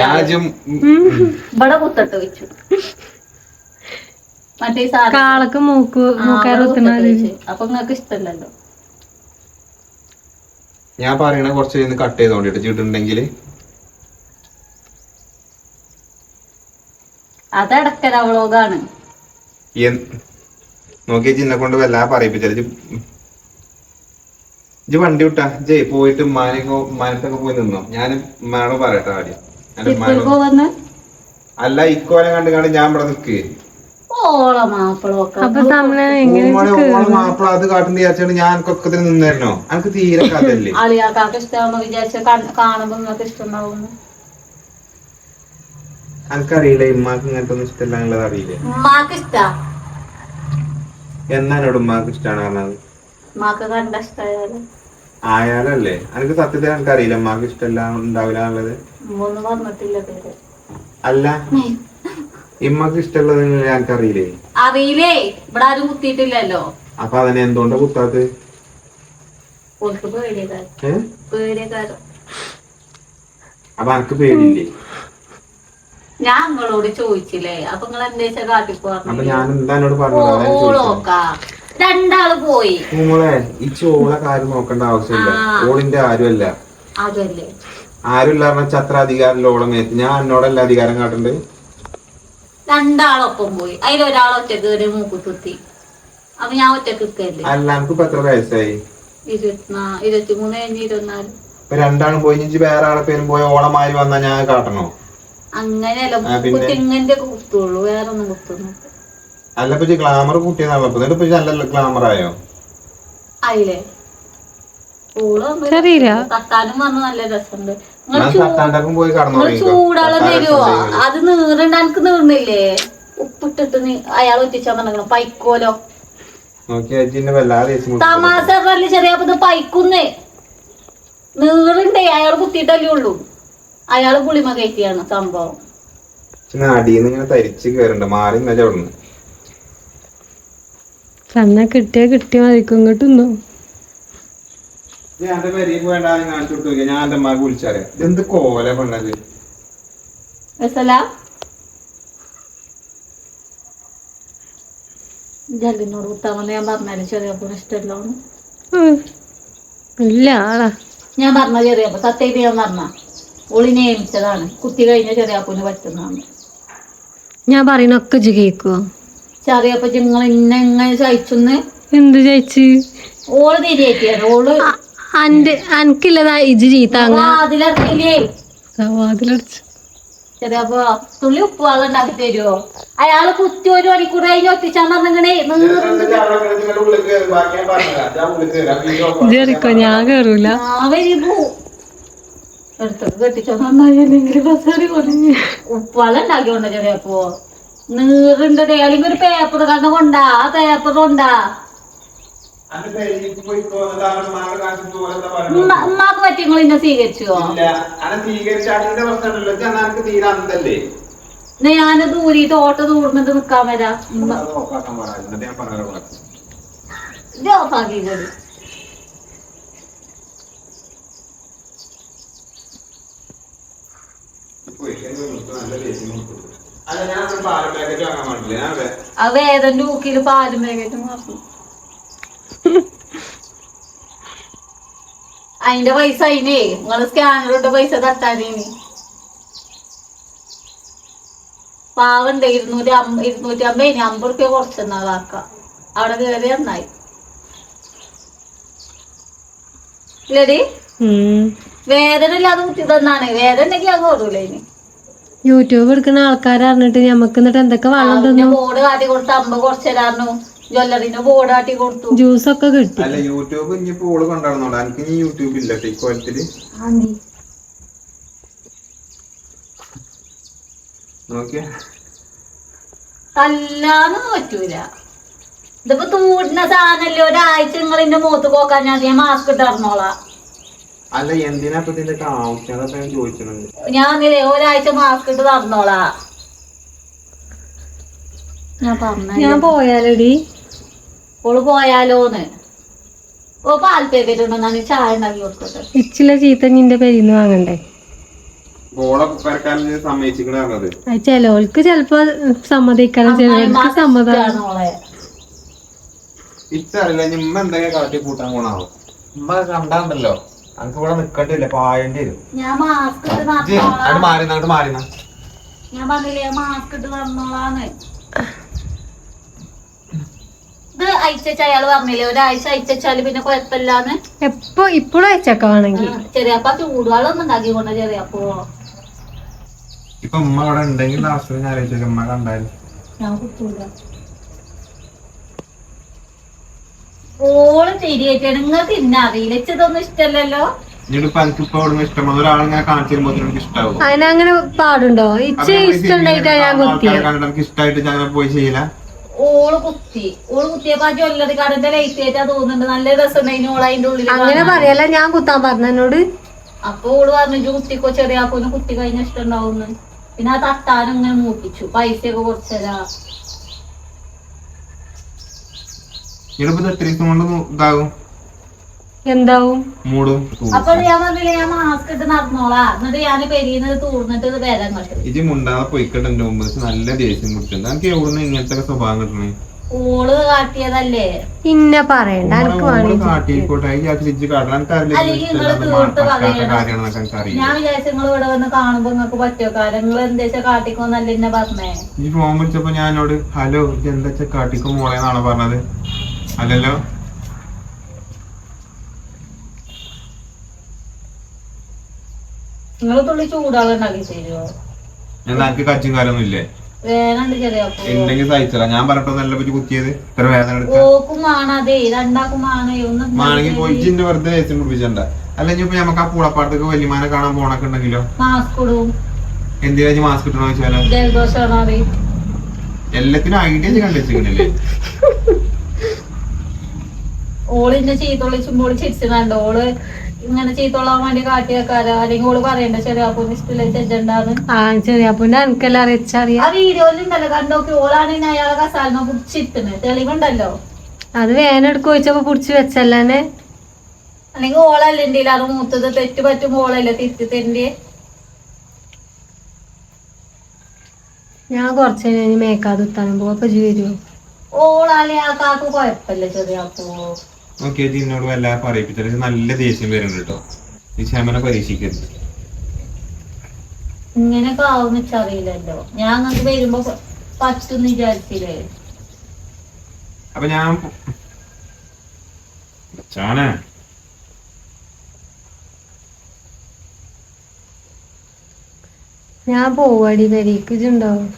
വെച്ചു. മറ്റേ കാളക്ക് മൂക്കാറ് അപ്പൊ നിങ്ങക്ക് ഇഷ്ടല്ലല്ലോ. ഞാൻ പറയണ കുറച്ച് കട്ട് ചെയ്തോണ്ടിട്ട് ചീട്ടുണ്ടെങ്കിൽ അതടക്കര വ്ളോഗാണ്. നോക്കിയ ചിന്നെ കൊണ്ട് വല്ലാതെ പറയിപ്പിച്ചാല് ഇജ്ജ് വണ്ടി വിട്ടാ ജയ് പോയിട്ട് ഉമ്മാനത്തൊക്കെ പോയി നിന്നോ. ഞാൻ ഉമ്മാനോട് പറയട്ടെ ആദ്യം. അല്ല ഇക്കോലെ കണ്ട് ഞാൻ ഇവിടെ നിക്ക്. മാപ്പിള അത് കാട്ടുന്ന വിചാരിച്ചാണ് ഞാൻ കൊക്കത്തിന് നിന്നായിരുന്നോ? എനിക്ക് തീരെ കഥയല്ലേ. എനിക്കറിയില്ല ഇമ്മാക്ക് ഇങ്ങനത്തെ ഒന്നും ഇഷ്ടമല്ല എന്നുള്ളത് അറിയില്ലേ? എന്നാനോട് ഉമ്മാക്ക് ഇഷ്ടമാണ് പറഞ്ഞത്? ആയാലല്ലേ. എനിക്ക് സത്യത്തിൽ എനിക്കറിയില്ല ഉമ്മാക്ക് ഇഷ്ടമല്ല ഉണ്ടാവില്ല എന്നുള്ളത്. അല്ല ഇമ്മക്ക് ഇഷ്ടമുള്ളത് എനിക്കറിയില്ലേ? അറിയില്ലേ. ഇവിടെ ആരും കുത്തിയിട്ടില്ലല്ലോ. അപ്പൊ അതിനെ എന്തുകൊണ്ടാ കുത്താത്ത്? അപ്പൊ എനിക്ക് പേടിയില്ലേ? ഞാൻ നിങ്ങളോട് ചോദിച്ചില്ലേ? അപ്പൊ നിങ്ങൾ എന്താ കാട്ടിപ്പോ? അപ്പൊ ഞാൻ എന്താണോട് പറഞ്ഞത്? 2 ആള് പോയി. ഈ ചോള കാര്യം നോക്കേണ്ട ആവശ്യമില്ല. ഓളിന്റെ ആരുമല്ല. ആരുമില്ല പറഞ്ഞ അത്ര അധികാരം ഓളം മേത്ത്. ഞാൻ എന്നോടല്ല അധികാരം കാട്ടുണ്ട്. 2 ആളൊപ്പം പോയി. അതിലൊരാൾ ഒറ്റക്ക് കയറി മൂക്കുത്തി. അപ്പൊ ഞാൻ ഒറ്റക്ക് അല്ല എനിക്കിപ്പോ എത്ര വയസ്സായി? 23 കഴിഞ്ഞ് 24. 2 ആളും പോയി. ഇനി വേറെ ആളെ പേരും പോയി ഓളമാരി വന്നാ ഞാൻ കാട്ടണോ? അങ്ങനെയല്ല. ഇങ്ങനത്തെ ഒക്കെ കുത്തുള്ളൂ, വേറെ ഒന്നും കുത്തുന്നു. അല്ല ഇപ്പൊ ഗ്ലാമർ കൂട്ടിയതാണല്ലോ. എന്നിട്ട് നല്ല ഗ്ലാമർ ആയോ? ആയില്ലേ. തട്ടാനും വന്ന് നല്ല രസമുണ്ട്. ചൂടാളം തരുവോ? അത് നീറണ്ട. എനിക്ക് നീർന്നില്ലേ? ഉപ്പിട്ടിട്ട് അയാൾ ഒറ്റിച്ചാൻ പറഞ്ഞോ പൈക്കോലോ. തമാശ ചെറിയ പൈക്കുന്നേ നീറുണ്ടേ. അയാൾ കുത്തിയിട്ടല്ലേ ഉള്ളൂ. അയാള് പുളിമ കയറ്റിയാണ് സംഭവം. അടിയിന്ന് തരിച്ച് കേറണ്ട മാറി കിട്ടിയ മതിക്കും. ഇങ്ങോട്ടൊന്നോ ഞാൻ പെരീക്ക് വേണ്ട കാണിച്ചു കൊടുത്തു. ഞാൻ എന്റെ അമ്മക്ക് വിളിച്ചറിയാം. എന്ത് കോല പെണ്ണത്. ജല്ലിനോട് കുത്താമെന്ന് ഞാൻ പറഞ്ഞാലും ചെറിയപ്പോ ഇഷ്ടമല്ലോ. ഇല്ല ഞാൻ പറഞ്ഞ ചെറിയപ്പോ സത്യായിട്ട് ഞാൻ പറഞ്ഞ ഓളി നിയമിച്ചതാണ്. കുത്തി കഴിഞ്ഞ ചെറിയപ്പൂന് പറ്റുന്നതാണ്. ഞാൻ പറയുന്നൊക്കെ ഇജ്ജ് കേക്കുവോ? ചെറിയപ്പോ നിങ്ങൾ ഇന്നെങ്ങനെ ചയിച്ചെന്ന്. എന്ത് ചയിച്ച്? ഓള് തിരിയേറ്റിയാണ്. ഓള് അനക്കില്ലതാ ഇജ്ജ് ചീത്ത വാതിലടച്ചു. ചെറിയപ്പോ തുള്ളി ഉപ്പ് വെള്ളം ഉണ്ടാക്കി തരുവോ? അയാള് കുത്തി 1 മണിക്കൂർ കഴിഞ്ഞ് ഒട്ടിച്ചാൻ പറഞ്ഞേ. ഞാൻ കേറൂല. എടുത്തൊക്കെ കെട്ടിച്ചോ നന്നായില്ലെങ്കിൽ ഉപ്പുവെള്ളം ഉണ്ടാക്കിയോണ്ട ചെറിയപ്പോ നീറുണ്ട്. അല്ലെങ്കിൽ ഒരു പേപ്പർ കണ്ട കൊണ്ടാ. ആ പേപ്പർ കൊണ്ടാ ഉമ്മാക്ക് പറ്റി നിങ്ങൾ ഇന്നെ സ്വീകരിച്ചോ? ഞാന് ദൂരിട്ട് ഓട്ട ദൂർന്നിട്ട് നിക്കാൻ വരാം. ആ വേദന്റെ ഊക്കില് പാലും വേഗം മാറും. അതിന്റെ പൈസ അതിനേ നിങ്ങള് സ്കാനറിന്റെ പൈസ തട്ടാനേനി. പാവുണ്ട് 250 50 കുറച്ചെന്നാ കാക്ക അവിടെ കയറി നന്നായി ഇല്ലടി. വേദന ഇല്ലാതെ കുത്തി തന്നാണ്. വേദന ഉണ്ടെങ്കിൽ അത് ഓടൂല. ഇനി യൂട്യൂബ് എടുക്കുന്ന ആൾക്കാരെ അറിഞ്ഞിട്ട് ഞമ്മക്ക് എന്നിട്ട് എന്തൊക്കെ വെള്ളം തന്നു. ബോർഡ് കാട്ടി കൊടുത്ത് അമ്പ കുറച്ചേരായിരുന്നു. ജ്വല്ലറിന്റെ ബോർഡ് കാട്ടി കൊടുത്തു. ജ്യൂസ് ഒക്കെ കിട്ടി. അല്ല യൂട്യൂബ് ഇനിയിപ്പോ ഓള് കൊണ്ടാടുന്നോളൂ. എനിക്ക് ഇനി യൂട്യൂബ് ഇല്ല ഇക്കോലത്തില്. നോക്കിയാ തല്ലാന്ന് പറ്റൂല. ഇതിപ്പോ തൂടുന്ന സാധനല്ലേ. ഒരാഴ്ച നിങ്ങൾ എന്റെ മുഖത്ത് പോക്കാൻ ഞാൻ മാസ്ക് ഇട്ടിറന്നോളാം. അല്ല എന്തിനാ ഇപ്പൊ ഇതിന്റെ ആവശ്യം ചോദിച്ചിട്ടുണ്ട്. ഞാൻ ഒരാഴ്ച മാസ്ക് ഇട്ട് തന്നോളാ. ഞാൻ പോയാലോടി. ഓള് പോയാലോന്ന്. ഓ പാൽ പാക്കറ്റ് ഉണ്ടോ? ഞാൻ ചായ ഉണ്ടാക്കി കൊടുക്കട്ടെ. ഇച്ചില്ല ചീത്ത നിന്റെ പേരിന്ന് വാങ്ങണ്ടേ? ചെലോൾക്ക് ചെലപ്പോ സമ്മതിക്കണം, ചെലോൾക്ക് സമ്മതം. ഇച്ചറിയില്ല ഉമ്മ എന്തൊക്കെ കാട്ടി കൂട്ടാൻ പോണാവോ. ഉമ്മ കണ്ടാണ്ടല്ലോ എനിക്ക് ഇവിടെ നിക്കണ്ടില്ല, പായേണ്ടി വരും. ഞാൻ മാസ്ക് ഇട്ട് മാറിന ഞാൻ പറഞ്ഞില്ലേ മാസ്ക് ഇട്ട് നടന്നോളാന്ന്. ഇത് അയച്ച അയാള് പറഞ്ഞില്ലേ ഒരാഴ്ച അയച്ചാല് പിന്നെ കൊഴപ്പില്ലാന്ന്. ഇപ്പോഴും അയച്ചൊക്കെ വേണമെങ്കിൽ ചെറിയപ്പ ചൂടുവെള്ളമൊന്നും ഉണ്ടാക്കി കൊണ്ട ചെറിയപ്പോ. ഇപ്പൊ ഉമ്മ അവിടെ ഉണ്ടെങ്കിൽ ലാസ്റ്റ് ഞാൻ ആലോചിച്ചു ഉമ്മ കണ്ടാലും ഞാൻ കുത്തൂല. ഓള് ശരിയായിട്ടാണ്. നിങ്ങൾക്ക് ഇന്ന അറിയില്ല. ഇതൊന്നും ഇഷ്ടല്ലല്ലോ. ഇഷ്ടമുള്ള ഒരാളിങ്ങനെ കാണിച്ചു തരുമ്പോ ഇഷ്ടാവും. അതിനങ്ങനെ പാടുണ്ടോ? ഇഷ്ടമായിട്ടാ ഞാൻ ഇഷ്ടമായിട്ട് ഞാൻ പോയി ചെയ്യില്ല. ഓള് കുത്തിയപ്പോ ആ ജ്വല്ലറി കടന്റെ ലൈറ്റ് ആയിട്ടാ തോന്നുന്നുണ്ട്. നല്ല രസമുണ്ടായിരുന്നു ഓള് അതിന്റെ ഉള്ളിൽ. അങ്ങനെ പറയല്ല, ഞാൻ കുത്താൻ പറഞ്ഞു എന്നോട്. അപ്പൊ ഓള് പറഞ്ഞു കുത്തിക്കോ ചെറിയാപ്പൊന്ന് കുത്തി കഴിഞ്ഞ ഇഷ്ടണ്ടാവുന്നു. പിന്നെ ആ തട്ടാനും ഇങ്ങനെ മൂപ്പിച്ചു. പൈസയൊക്കെ കുറച്ചരാ. എന്താവും അപ്പൊ ഞാൻ പറഞ്ഞില്ലേ ഞാൻ മാസ്ക് ഇട്ട് നടന്നോളാ. എന്നിട്ട് ഞാൻ പെരിന്ന് തൂർന്നിട്ട് വരാൻ കണ്ടു. ഇത് മുണ്ടാതെ പൊയ്ക്കട്ടെ. എന്റെ മുമ്പ് നല്ല ദേഷ്യം കുറിച്ചുണ്ട്. എനിക്ക് എവിടെ ഇങ്ങനത്തെ സ്വഭാവം കിട്ടണേ. ഓള് കാട്ടിയതല്ലേ. പിന്നെ പറയണ്ട. കാട്ടിക്കോട്ടെ. ഞാൻ വിചാരിച്ചു നിങ്ങൾ ഇവിടെ വന്ന് കാണുമ്പോ നിങ്ങക്ക് പറ്റിയോ കാര്യങ്ങൾ എന്താ കാട്ടിക്കോന്നല്ല എന്നെ പറഞ്ഞേ. ഈ ഫോൺ വിളിച്ചപ്പോ ഞാനോട് ഹലോ എന്താ കാട്ടിക്കോ മോളെന്നാണോ പറഞ്ഞത്? അല്ലല്ലോ. നിങ്ങള് തുള്ളി ചൂടാളെ ഉണ്ടാക്കി തരുമോ? എനിക്ക് കച്ചും കാലൊന്നും ഇല്ലേ? വേദന ചെറിയ ഉണ്ടെങ്കിൽ സഹിച്ചല്ല. ഞാൻ പറഞ്ഞിട്ടൊന്നല്ല പറ്റി കുത്തിയത്. ഇത്ര വേദന മാണെങ്കിൽ പോയിച്ചിന്റെ വെറുതെ ദേഷ്യം കുടിപ്പിച്ചണ്ട. അല്ലെങ്കിൽ ഇപ്പൊ നമുക്ക് ആ പൂളപ്പാടത്തേക്ക് വലിയമാനെ കാണാൻ പോണൊക്കെ ഉണ്ടെങ്കിലോ എന്തിനാ മാസ്ക് ഇട്ടണോ ചോദിച്ചാലോ? എല്ലാത്തിനും ഐഡിയ കണ്ടുവെച്ചില്ലേ? ഓളിന്റെ ചീത്തൊളിച്ചുമ്പോൾ ചിരിച്ചിട്ടുണ്ടോ? ഓള് ഇങ്ങനെ ചീത്തോളാൻ വേണ്ടി കാട്ടിയേക്കാരോ? അല്ലെങ്കിൽ ഓള് പറയണ്ട ചെറിയാപ്പൂന് ഇഷ്ടമില്ല ചെജണ്ടാന്ന്. ചെറിയാപ്പൂന്റെ എനിക്കെല്ലാം അറിയിച്ചറിയാം. ആ വീഡിയോയിലുണ്ടല്ലോ കണ്ടോക്കി. ഓളാണെങ്കിൽ അയാളെ കസാലിനോ പിടിച്ചിരുത്തുന്നത് തെളിവുണ്ടല്ലോ. അത് വേനെടുക്ക് ചോദിച്ചപ്പോ പിടിച്ച് വെച്ചല്ലേ. അല്ലെങ്കിൽ ഓളല്ലേ എന്റെ അത് മൂത്തത്. തെറ്റ് പറ്റുമ്പോ ഓളല്ലേ തിരുത്തി തരണ്ടേ. ഞാൻ കുറച്ച് കഴിഞ്ഞ് മേക്കാതെ കുത്താനും പോവാ. അപ്പൊ വരുമോ? ഓളാലേ ആ കാക്ക് കുഴപ്പമില്ല ചെറിയാപ്പൂ. നോക്കിയത് എന്നോട് വല്ലാതെ പറയിപ്പിച്ചാൽ നല്ല ദേഷ്യം വരുന്നുണ്ട് കേട്ടോ. ഈ ക്ഷമനെ പരീക്ഷിക്കരുത്. ഇങ്ങനെയൊക്കെ ആവുന്ന വെച്ചറിയില്ലല്ലോ. ഞാൻ അങ്ങോട്ട് വരുമ്പോ പറ്റുന്ന് വിചാരിച്ചില്ലേ. അപ്പൊ ഞാൻ പോവാടി പെരീക്ക്. ഇതുണ്ടാവും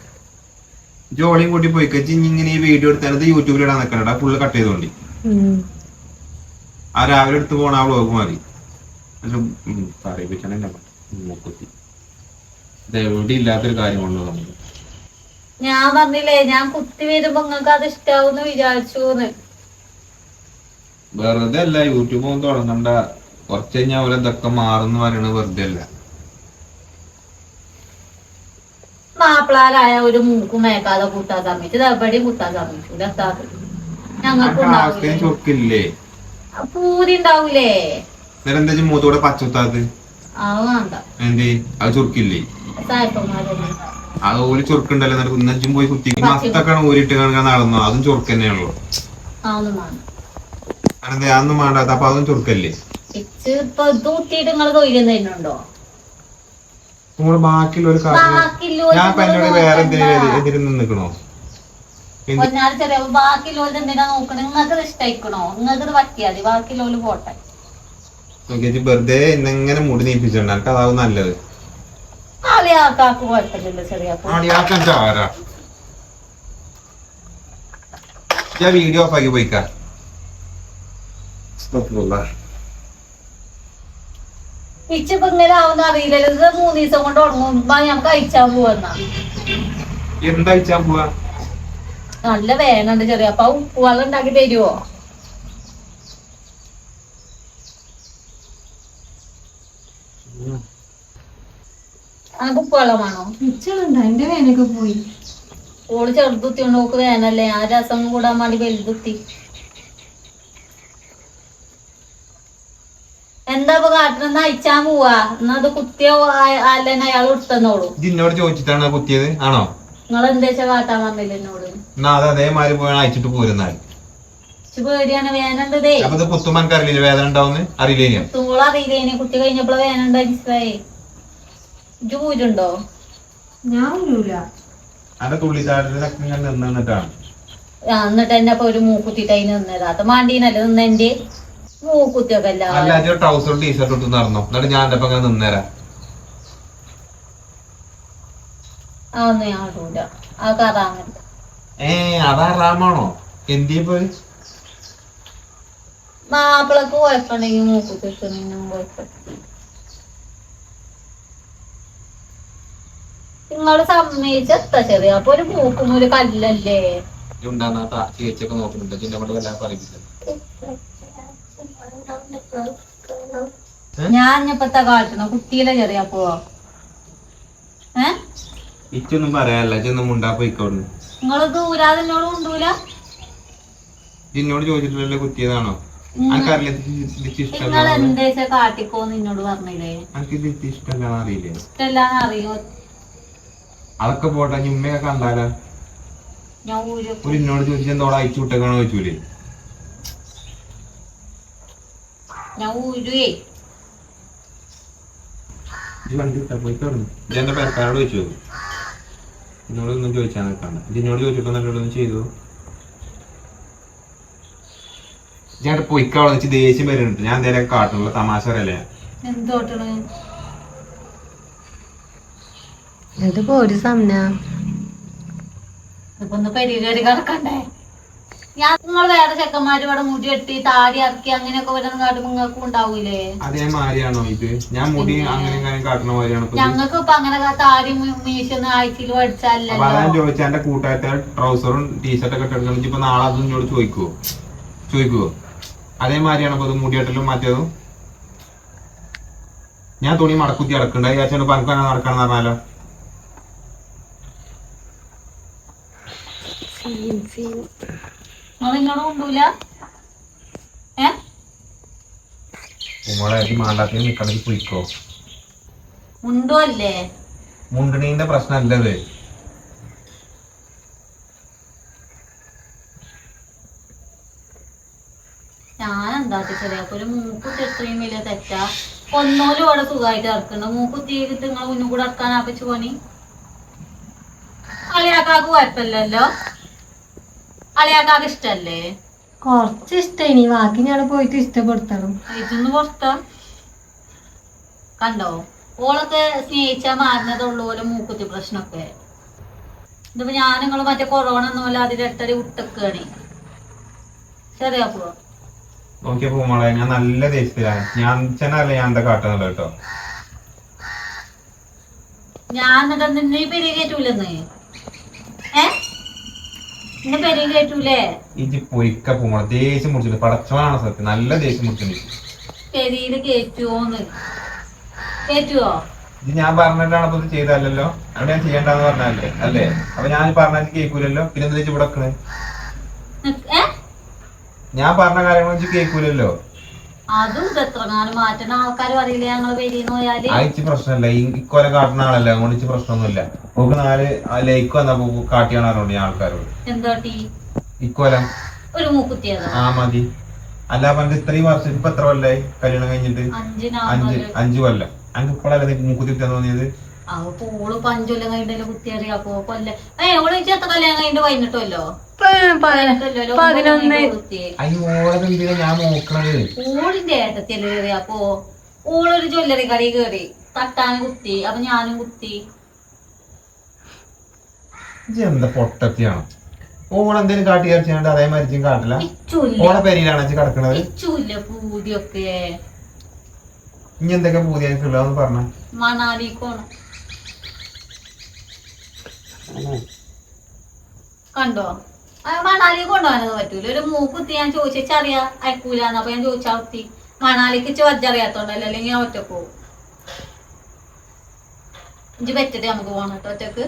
ജോളിയും കൂട്ടി പോയി കച്ചി. ഇങ്ങനെ ഈ വീഡിയോ എടുത്താൽ യൂട്യൂബിൽ ഇടാൻ നിൽക്കണ്ട. ഫുള്ള് കട്ട് ചെയ്തോണ്ടി. ആ രാവിലെ എടുത്ത് പോണ ആ വ്ളോഗ് മതി. പറയിപ്പിച്ചാൽ എവിടെ ഇല്ലാത്തൊരു കാര്യം കൊണ്ടുപോകുന്നു. ഞാൻ പറഞ്ഞില്ലേ ഞാൻ കുത്തി വരുമ്പോ നിങ്ങൾക്ക് അത് ഇഷ്ടാവൂന്ന് വിചാരിച്ചു. വെറുതെ അല്ല. യൂട്യൂബ് ഒന്നും തുടങ്ങണ്ട. കുറച്ച് കഴിഞ്ഞാൽ പോലെ ഇതൊക്കെ മാറുന്നു പറയണത് വെറുതെ അല്ല. മാപ്പിളാരായ ഒരു മൂക്കും മേക്കാതെ കുത്താൻ സമ്മതിച്ചു. എവിടെയും കുത്താൻ സമ്മതിച്ചു. ഞങ്ങൾക്ക് ചൊക്കില്ലേ? പൂരി ഉണ്ടാവൂലേ? എന്താ മൂത്തോടെ പച്ചത്താത്? അത് വേണ്ട. എന്തേ അത് ചൊക്കില്ലേ? സായപ്പന്മാരൊന്നും അത് ഓര് ചൊറുക്കുണ്ടല്ലോ എന്നിട്ട് കുന്നച്ചും പോയി കുത്തി മസ്തൊക്കെ ഊരിട്ട് നടന്നു അതും ചൊറുക്ക് തന്നെയാണല്ലോ. അതെന്താ അതൊന്നും വേണ്ടാത്ത അപ്പൊ അതും ചൊറുക്കല്ലേ? നമ്മള് ബാക്കിയുള്ളൊരു ഞാൻ എന്നോട് വേറെ എന്തിനും നിക്കണോ? ബാക്കിയുള്ളവര് എന്തിനാ നോക്കണേ? നിങ്ങൾക്ക് ഇഷ്ടായിക്കണോ? നിങ്ങൾക്ക് പറ്റിയാതി, ബാക്കിയുള്ളവര് പോട്ടെ. വെറുതെ ഇന്നെങ്ങനെ മുടി നീപ്പിച്ചിട്ടുണ്ട്. എനിക്ക് അതാവും നല്ലത്. ആളിയാക്കാക്ക് കുഴപ്പമില്ലല്ലോ ചെറിയപ്പോ. ആരാ ഞാൻ വീഡിയോ ഓഫ് ആക്കി പോയിക്കാ. പിച്ചിപ്പോ ഇങ്ങനെ ആവുന്ന അറിയില്ലല്ലോ. ഇത് 3 ദിവസം കൊണ്ട് ഉടങ്ങുമ്പോ ഞമ്മക്ക് അയച്ചാൻ പോവാ. എന്താ അയച്ചാൻ പോവാ? നല്ല വേനുണ്ട് ചെറിയപ്പ. ഉപ്പുവെള്ളം ഉണ്ടാക്കി തരുവോ? അനക്ക് ഉപ്പുവെള്ളമാണോ? മിച്ചുണ്ട്, എന്റെ വേനൊക്കെ പോയി. ഓള് ചെറുതുത്തിയോണ്ട് നോക്ക് വേനല്ലേ. ആ രസം കൂടാൻ വേണ്ടി വലുതുത്തി. എന്താ ഇപ്പൊ കാട്ടിനെന്ന് അയച്ചാൻ പോവാ. എന്നാ അത് കുത്തിയോ അല്ലെന്നെ അയാൾ എടുത്തെന്നോളൂ. എന്നോട് ചോദിച്ചിട്ടാണ് കുത്തിയത് ആണോ? നിങ്ങൾ എന്താ വെച്ചാ കാട്ടാൻ പറഞ്ഞില്ല എന്നോട്. അത് അതേമാതിരി പോയി അയച്ചിട്ട് പോരുന്നാല് പേടിയാണ്. വേനുണ്ടതേ. അപ്പൊ കുത്തുമ്പോ എനിക്ക് അറിയില്ല വേദന ഉണ്ടാവുന്ന അറിയില്ലേ? കുത്തുമ്പോൾ അറിയില്ലേനെ. കുത്തി കഴിഞ്ഞപ്പോഴേ വേനുണ്ട് മനസ്സിലായി. ജൂരുണ്ടോ? ഞാൻ ഊരൂല. അന്റെ തുള്ളിച്ചാട്ടത്തിലൊക്കെ ഞാൻ നിന്നിട്ടാണ്. എന്നിട്ട് എന്നെ ഇപ്പൊ ഒരു മൂക്കുത്തിട്ട് അതിന് നിന്നതാ. അത് മാണ്ടീനല്ലേ നിന്നെന്റെ മൂക്കുത്തിയൊക്കെ അല്ല. ട്രൗസറും ടീഷർട്ടും ഇട്ട് നടന്നോ? എന്നിട്ട് ഞാൻ എന്റെ അങ്ങനെ നിന്നേരാ. അതൊന്നും ഞാൻ ഇടൂല. ആ കറാങ്ങണ്ട്. അതാ റാമാണോ? എന്തിയെ പോയി മാപ്പിളക്ക് കുഴപ്പമുണ്ടെങ്കിൽ മൂക്കുത്തി ഇട്ടു കുഴപ്പമില്ല. നിങ്ങള് സമ്മതിച്ചെത്ത ചെറിയ അപ്പൊ ഒരു മൂക്കും ഒരു കല്ലല്ലേ? ഞാൻ ഇപ്പത്തെ കാട്ടണ കുട്ടിയിലെ ചെറിയ പോവാ. ഇച്ചൊന്നും പറയാല്ല. ഇച്ചൊന്നും മുണ്ടാ പോയിക്കോളൂ. നിങ്ങള് ദൂരാതെ എന്നോട് കൊണ്ടൂല. എന്നോട് ചോദിച്ചിട്ടുള്ള കുത്തിയതാണോ? നിങ്ങൾ എന്താ കാട്ടിക്കോന്ന് എന്നോട് പറഞ്ഞില്ലേ? എനിക്ക് ഇഷ്ടമല്ലാന്ന് അറിയില്ലേ? ഇഷ്ടല്ലാന്ന് അറിയോ? അതൊക്കെ പോട്ടെ. ഉമ്മയൊക്കെ കണ്ടാലോ? എന്നോട് ചോദിച്ചാൽ എന്തോടെ അയച്ചു വിട്ടേക്കാണോ ചോദിച്ചൂലേ? ഞാൻ ഊരുവേ. വണ്ടി ഇട്ടാ പോയി തുടങ്ങി. ഇതെന്റെ പേരക്കാരോട് ചോദിച്ചു. എന്നോടൊന്നും ചോദിച്ചാൽ നിൽക്കണ്ട. ഇതിനോട് ചോദിച്ചിട്ടോ നല്ലോടൊന്നും ചെയ്തു. ഞാൻ പൊയ്ക്കാവളെ വെച്ച് ദേഷ്യം വരുന്നുണ്ട്. ഞാൻ എന്തേലും കാട്ടുള്ള തമാശ പറയല്ലേ? എന്തോട്ടണ് ഇതിപ്പോ ഒരു സമന ഇപ്പൊ പെരികേറി കിടക്കണ്ടേ? ഞാൻ നിങ്ങൾ വേറെ ചെക്കന്മാര് ഇവിടെ മുടി കെട്ടി താടി ഇറക്കി അങ്ങനെയൊക്കെ വരുന്ന കാട്ടുമ്പോ നിങ്ങൾക്കും ഉണ്ടാവൂലേ? അതേമാതിരിയാണോ ഇത്? ഞാൻ മുടി അങ്ങനെ കാട്ടുന്ന മാതിരിയാണ്. ഞങ്ങൾക്ക് ഇപ്പൊ അങ്ങനെ താടി മീശൊന്നും ആഴ്ചയിൽ പഠിച്ചാലോ? ഞാൻ ചോദിച്ചാൽ എന്റെ കൂട്ടുകാരത്തെ ട്രൗസറും ടീഷർട്ടൊക്കെ ഇട്ടെടുക്കണം. ഇപ്പൊ നാളെ അതും എന്നോട് ചോദിക്കുവോ? അതേമാതിരിയാണ് ഇപ്പൊ മുടി കെട്ടലും മറ്റേതും. ഞാൻ തുണി മടക്കുത്തി അടക്കണ്ട വിചാരിച്ചോണ്ട് പനക്ക് അങ്ങനെ നടക്കണം പറഞ്ഞാലോ? നിങ്ങളോട് കൊണ്ടൂല. മാണ്ടാത്തിന് നിക്കണെങ്കിൽ പോയിക്കോ. മുണ്ടോ അല്ലേ? മുണ്ടണീന്റെ പ്രശ്നമല്ലത്. ഞാനെന്താ ചെറിയ ഒരു മൂക്കുത്തി എത്രയും വലിയ തെറ്റാ. ഒന്നോലും ഇവിടെ സുഖമായിട്ട് ഇറക്കണ്ട. മൂക്കുത്തി ചെയ്തിട്ട് നിങ്ങൾ മുന്നും കൂടെ ഇറക്കാൻ ആപ്പിച്ചു പണി. അളിയാക്കാക്ക് കുഴപ്പമില്ലല്ലോ? അളിയാക്കാക്ക് ഇഷ്ടല്ലേ? കൊറച്ച് ഇഷ്ടേനി. ബാക്കി ഞാൻ പോയിട്ട് ഇഷ്ടപ്പെടുത്തണം. ഇതൊന്ന് പുറത്താ കണ്ടോ? ഓളൊക്കെ സ്നേഹിച്ചാ മാറുന്നതുള്ളൂ ഓരോ മൂക്കുത്തി പ്രശ്നമൊക്കെ. ഇതിപ്പോ ഞാൻ നിങ്ങള് മറ്റേ കൊറോണ ഒന്നുമല്ല അതിലെട്ടടി വിട്ടൊക്കെയാണ്. ശരിയാ പോവാ. നോക്കിയപ്പോ മോളെ ഞാൻ നല്ല ദേഷ്യത്തിലാണ്. ഞാൻ എന്താ കാട്ടുന്നത് കേട്ടോ? ഞാൻ എന്നിട്ട് നിന്നെ പെരിയ കയറ്റൂലെന്ന്. നിന്നെ പെരിയ കയറ്റൂലേ? ഇത് പൊയ്ക്ക പോണ ദേഷ്യം മുടിച്ചിട്ട് പടച്ചോണാണ് സത്യം. നല്ല ദേഷ്യം മുടിച്ചിട്ടുണ്ട്. പെരിയില് കയറ്റുവോന്ന്? കയറ്റുവോ? ഇത് ഞാൻ പറഞ്ഞിട്ടാണ് അപ്പൊ ഇത് ചെയ്തല്ലോ. അവിടെ ഞാൻ ചെയ്യണ്ടെന്ന് പറഞ്ഞല്ലേ അല്ലേ? അപ്പൊ ഞാൻ പറഞ്ഞാൽ കേൾക്കൂലല്ലോ. പിന്നെ എന്താ ഇവിടെ വെക്കണേ? ഞാൻ പറഞ്ഞ കാര്യങ്ങൾ കേൾക്കൂലല്ലോ. അതും ഇതെത്രങ്ങാനും മാറ്റണ ആൾക്കാർ പറയില്ലേ ഞങ്ങള് പെരിന്ന് പോയാല്. അയച്ച് പ്രശ്നമില്ല, ഇക്കൊല കാട്ടുന്ന ആളല്ലേ, അതുകൊണ്ട് ഇച്ച് പ്രശ്നമൊന്നുമില്ല. നമുക്ക് 4 ലൈക്ക് വന്നപ്പോ കാട്ടിയാണോണ്ട് ഞാൻ ആൾക്കാരോട് എന്താട്ടി ഇക്കൊലം ഒരു മൂക്കുത്തിയതാ. ആ മതി. അല്ല പറഞ്ഞിട്ട് ഇത്രയും വർഷം ഇപ്പൊ എത്ര കൊല്ലായി കല്യാണം കഴിഞ്ഞിട്ട്? 5 കൊല്ലം. അനക്ക് ഇപ്പോഴല്ലേ മൂക്കുത്തി കുത്താൻ തോന്നിയത്? ഓള് 5 കൊല്ലം കഴിഞ്ഞിട്ട് കുത്തിയറിയ അപ്പൊ കൊല്ലം ഓള് എത്ര കല്യാണം കഴിഞ്ഞിട്ട് 18 ഞാൻ നോക്കണത്. ഓളിന്റെ ഏട്ടത്തിയല്ലേ കയറി. അപ്പൊ ഓളൊരു ജ്വല്ലറി കടയിൽ കയറി തട്ടാനും കുത്തി. അപ്പൊ ഞാനും കുത്തി. എന്താ പൊട്ടത്തിയാണ്? ഓളെന്തേലും കാട്ടി കയറിച്ചാണ്ട് അതേ മരിച്ചും കാട്ടില്ല. ഓളെ പെരിയിലാണ് കിടക്കണത്. പൂതിയൊക്കെ ഇനി എന്തൊക്കെ പൂതിയായിട്ടുള്ളതെന്ന് പറഞ്ഞ. മണാലിക്കോണം കണ്ടോ? മണാലി കൊണ്ടുപോകാനൊന്നും പറ്റൂല. ഒരു മൂക്കുത്തി ഞാൻ ചോദിച്ചറിയാ അയക്കൂലെന്ന്. അപ്പൊ ഞാൻ ചോദിച്ചാ കുത്തി. മണാലിക്ക് വജ്ജറിയാത്തോണ്ടല്ലോ, അല്ലെങ്കിൽ ഞാൻ ഒറ്റക്ക് പോകും. ഇഞ്ചി പറ്റിട്ട് നമുക്ക് പോകണം കേട്ടോ ഒറ്റക്ക്.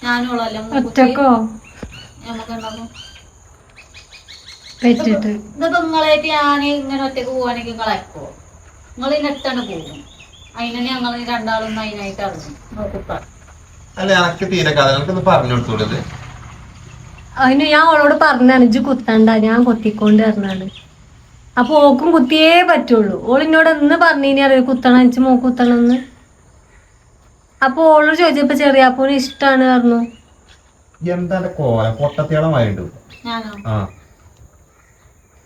ഞാനുള്ളല്ലോ ഒറ്റക്കോ നമുക്കുണ്ടാകും. പറ്റിട്ട് ഇതിപ്പോ നിങ്ങളായിട്ട് ഞാൻ ഇങ്ങനെ ഒറ്റക്ക് പോവാണെങ്കിൽ നിങ്ങൾ അയക്കോ? നിങ്ങൾ ഇതിനെട്ടാണ് പോകും. അതിനെ ഞങ്ങൾ രണ്ടാളും അതിനായിട്ട് ഇറങ്ങും. നോക്കിപ്പ അല്ല എനക്ക് തീരെ കഥ എനിക്കൊന്ന് പറഞ്ഞു കൊടുത്തോളത്. അതിന് ഞാൻ അവളോട് പറഞ്ഞാണ് ഇജ്ജ് കുത്തണ്ട, ഞാൻ കൊത്തിക്കൊണ്ട് പറഞ്ഞാണ്. അപ്പൊ ഓക്കും കുത്തിയേ പറ്റുള്ളൂ. ഓളിനോട് എന്ന് പറഞ്ഞിനി അറിയാം കുത്തണം, എനിക്ക് മോക്ക് കുത്തണമെന്ന്. അപ്പൊ ഓളോട് ചോദിച്ചപ്പോ ചെറിയാപ്പൂന് ഇഷ്ടാണ് പറഞ്ഞു. എന്താ കോല പൊട്ടത്തിയാളമായിട്ട്? ഞാനോ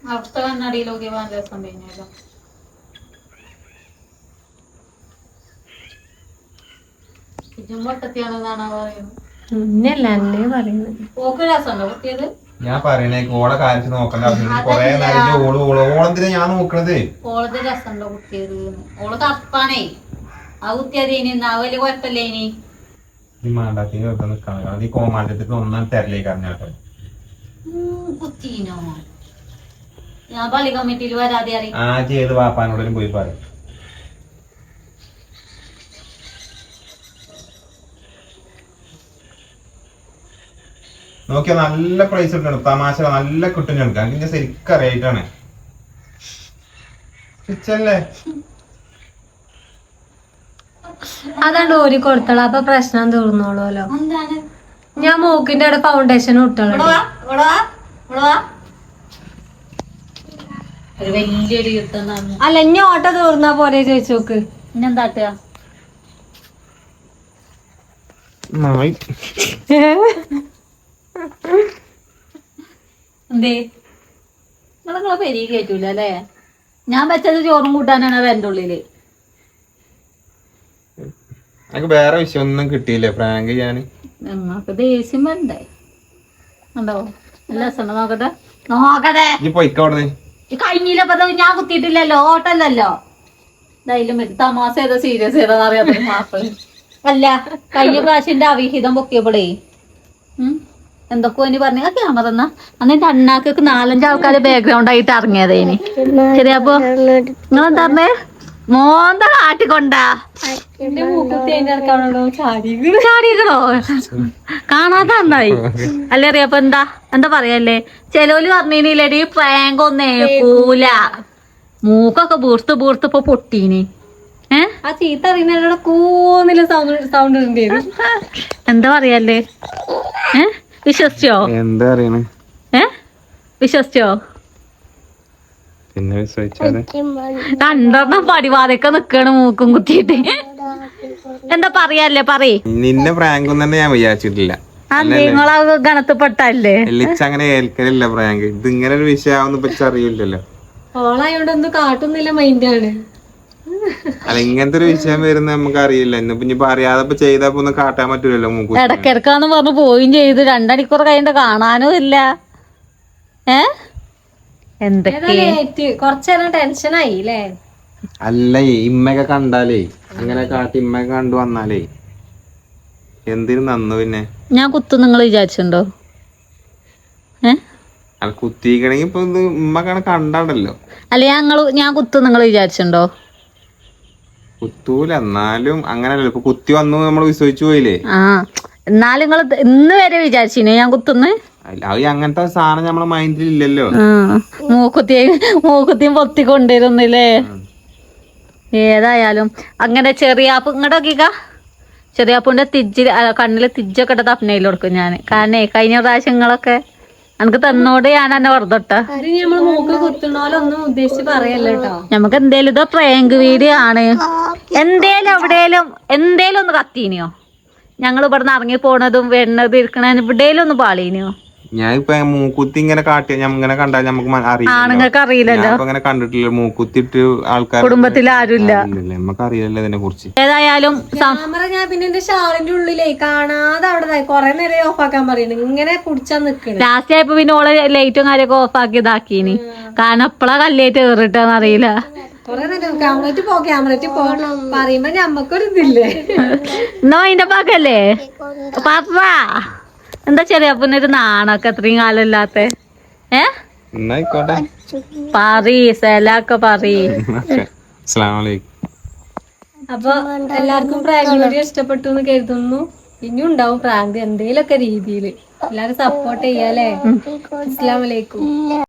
അവിടുത്തെ കണ്ണാടിയിലൊക്കെ നല്ല രസം കഴിഞ്ഞല്ലോ. പൊട്ടത്തിയാണെന്നാണോ പറയുന്നത്? ഇന്നല്ല അല്ലേ പറയുന്നത്. ഓക്ക് രസമുണ്ടോ കുത്തിയത്? ഞാൻ പറയണേ ഓളെ കാര്യത്തിൽ നോക്കേണ്ട ആവശ്യം. കൊറേ നേരം ഓളെന്തിനാ ഞാൻ നോക്കണത്? ഓളത് രസമുണ്ടോ കുത്തിയത്? ഓള് തപ്പാണേ. ആ കുത്തിയത് ഇനി വലിയ കുഴപ്പമില്ല. ഇനി ഈ മാണ്ടാത്തിന് വെറുതെ നിക്കണം. ഈ കോമാറ്റത്തിന് ഒന്നാം തെരലേക്ക് അറിഞ്ഞാട്ടോ. കുത്തീനോ? ഞാൻ പള്ളി കമ്മിറ്റിയിൽ വരാതെ അറിയാം. ആ ചെയ്ത് വാപ്പാനോടും പോയി പറയും. നോക്കിയാ നല്ല പ്രൈസ് കിട്ടണം. തമാശ നല്ല കിട്ടും. ഞങ്ങൾക്ക് എനിക്ക് ശരിക്കും അറിയായിട്ടാണ്. അതാണ്ട് ഓരി കൊടുത്തോളൂ. അപ്പൊ പ്രശ്നം തീർന്നോളൂല്ലോ. എന്താണ്? ഞാൻ മൂക്കിന്റെ അവിടെ ഫൗണ്ടേഷൻ ഇട്ടോളൂ. ഒരു വലിയൊരു യുദ്ധം നടന്നു. അല്ല ഇനി ഓട്ട തീർന്നാ പോരെ ചോദിച്ചു നോക്ക്. ഇന്നെന്താട്ടുക? എന്തേ നിങ്ങളെ പെരി കയറ്റൂല അല്ലേ? ഞാൻ വെച്ചത് ചോറും കൂട്ടാനാണ് അതിന്റെ ഉള്ളില്. എനിക്ക് വേറെ വിഷയം ഒന്നും കിട്ടിയില്ലേ ഫ്രാങ്ക് ചെയ്യാന്. നിങ്ങൾക്ക് ദേഷ്യം വേണ്ടേ? ഉണ്ടോ? നല്ല രസം. നോക്കട്ടെ നോക്കട്ടെ. കഴിഞ്ഞില്ലപ്പോ ഞാൻ കുത്തിയിട്ടില്ലല്ലോ. ഓട്ടല്ലല്ലോ. ധൈര്യം വരും. തമാശ ഏതോ സീരിയസ് ഏതോ അറിയാത്ത മാപ്പിള്. അല്ല കഴിഞ്ഞ പ്രാവശ്യന്റെ അവിഹിതം പൊക്കിയപ്പോഴേ എന്തൊക്കെ ഇനി പറഞ്ഞ ക്യാമറ എന്നാ എന്നിട്ട് അണ്ണാക്കൊക്കെ 4-5 ആൾക്കാര് ബാക്ക്ഗ്രൗണ്ട് ആയിട്ട് ഇറങ്ങിയതേനി. ശരി അപ്പൊ നിങ്ങളെന്താ പറഞ്ഞേ? മോന്ത കാട്ടിക്കൊണ്ടാ ചാടിക്കണോ? കാണാതെ നന്നായി അല്ലേ? അറിയാപ്പൊ എന്താ പറയല്ലേ? ചെലോല് പറഞ്ഞില്ലേടി പ്രാങ്ക് ഒന്നേ കൂല. മൂക്കൊക്കെ ബൂർത്ത് ഇപ്പൊ പൊട്ടീനി. ആ ചീത്ത അറിയുന്ന കൂന്നില്ല സൗണ്ട് എന്താ പറയല്ലേ? വിശ്വസിച്ചോ? എന്താ അറിയണേ? വിശ്വസിച്ചോ? പിന്നെ വിശ്വസിച്ചാല് രണ്ടെണ്ണം പടിവാതൊക്കെ നിക്കാണ് മൂക്കും കുത്തിയിട്ട്. എന്താ പറയല്ലേ? പറയ്. നിന്നെ പ്രാങ്ക് ഒന്നും തന്നെ ഞാൻ വിചാരിച്ചിട്ടില്ല. നിങ്ങളെ ഗണത്തിൽപ്പെട്ടല്ലേ? അങ്ങനെ കേൾക്കലില്ല പ്രാങ്ക്. ഇത് ഇങ്ങനെ ഒരു വിഷയാവുന്ന പറ്റി അറിയില്ലല്ലോ. ഓളായോണ്ടൊന്നും കാട്ടുന്നില്ല മൈൻഡാണ്. അല്ല ഇങ്ങനത്തെ ഒരു വിഷയം വരുന്ന നമുക്ക് അറിയില്ല. ഇനിയിപ്പോ അറിയാതെ ചെയ്തപ്പോ ഒന്നും കാട്ടാൻ പറ്റൂലല്ലോ. മൂക്ക് ഇടക്കിടക്കാന്ന് പറഞ്ഞു പോയും ചെയ്ത് 2 മണിക്കൂർ കഴിഞ്ഞിട്ട് കാണാനും ഇല്ല. കൊറച്ചേരം ടെൻഷനായി അല്ലേ? അല്ല ഇമ്മയൊക്കെ കണ്ടാലേ അങ്ങനെ കാട്ടി ഇമ്മയൊക്കെ കണ്ടു വന്നാലേ എന്തിനു നന്നു. പിന്നെ ഞാൻ കുത്തും നിങ്ങൾ വിചാരിച്ചിട്ടുണ്ടോ? കുത്തിക്കണെങ്കി ഇപ്പൊ ഇത് ഉമ്മക്കാണ് കണ്ടാണ്ടല്ലോ. അല്ല ഞാൻ കുത്തും നിങ്ങൾ വിചാരിച്ചിട്ടുണ്ടോ? കുത്തൂല. എന്നാലും അങ്ങനല്ലോ. ഇപ്പൊ കുത്തി വന്നു നമ്മൾ വിശ്വസിച്ചു പോയില്ലേ? എന്നാലും നിങ്ങൾ ഇന്ന് വരെ വിചാരിച്ചിനെ ഞാൻ കുത്തുന്ന്? അത് അങ്ങനത്തെ സാധനം നമ്മളെ മൈൻഡിൽ ഇല്ലല്ലോ. മൂക്കുത്തിയും പൊത്തിക്കൊണ്ടിരുന്നില്ലേ. ഏതായാലും അങ്ങനെ ചെറിയാപ്പ് ഇങ്ങോട്ട് നോക്കിക്ക. ചെറിയാപ്പൂന്റെ തിജ്ജിൽ കണ്ണില് തിജ്ജൊക്കെ ഇട്ട തപ്പനയിൽ കൊടുക്കും ഞാൻ. കാരണം കഴിഞ്ഞ പ്രാവശ്യങ്ങളൊക്കെ എനിക്ക് തന്നോട് ഞാൻ എന്നെ വെറുതൊട്ട. നമുക്ക് എന്തേലും ഇത് പ്രാങ്ക് വീഡിയോ ആണ്. എന്തേലും ഒന്ന് കത്തീനിയോ? ഞങ്ങൾ ഇവിടുന്ന് ഇറങ്ങി പോണതും വരുന്നതും ഇരിക്കണ എവിടെയും ഒന്ന് പാളീനിയോ? ഞാനിപ്പോ മൂക്കുത്തി ഇങ്ങനെ കാട്ടിയ ഇങ്ങനെ കണ്ടാൽ നമുക്ക് ആണുങ്ങൾക്ക് അറിയില്ലല്ലോ. ഇങ്ങനെ കണ്ടിട്ടില്ല മൂക്കുത്തിട്ട് ആൾക്കാർ കുടുംബത്തിൽ ആരുമില്ല, നമുക്ക് അറിയില്ലല്ലോ ഇതിനെ കുറിച്ച്. ഏതായാലും ക്യാമറ ഞാൻ പിന്നെ എന്റെ ഷാളിന്റെ ഉള്ളിലേ കാണാതെ അവിടെ കൊറേ നേരം ഓഫ് ആക്കാൻ പറയുന്നു. ഇങ്ങനെ കുടിച്ചാ നിക്കണേ. ലാസ്റ്റ് ആയപ്പോ പിന്നെ ഓള് ലൈറ്റും കാര്യമൊക്കെ ഓഫ് ആക്കി ഇതാക്കീനി. കാരണം എപ്പളാ കല്ലേറ്റ് കയറിട്ടാന്ന് അറിയില്ല. കൊറേ നേരം ക്യാമററ്റ് പോകണം പറയുമ്പോ ഞമ്മക്കൊരു ഇതില്ലേ. എന്നോ അതിന്റെ പാക്കല്ലേ പാപ്പാ. എന്താ ചെറിയപ്പനൊരു നാണൊക്കെ അത്രയും കാലം ഇല്ലാത്ത അപ്പൊ എല്ലാവർക്കും പ്രാങ്ക് വീഡിയോ ഇഷ്ടപ്പെട്ടു എന്ന് കരുതുന്നു. ഇനിയും ഉണ്ടാവും പ്രാങ്ക് എന്തേലൊക്കെ രീതിയില്. എല്ലാരും സപ്പോർട്ട് ചെയ്യാലേ. അസ്സലാമു അലൈക്കും.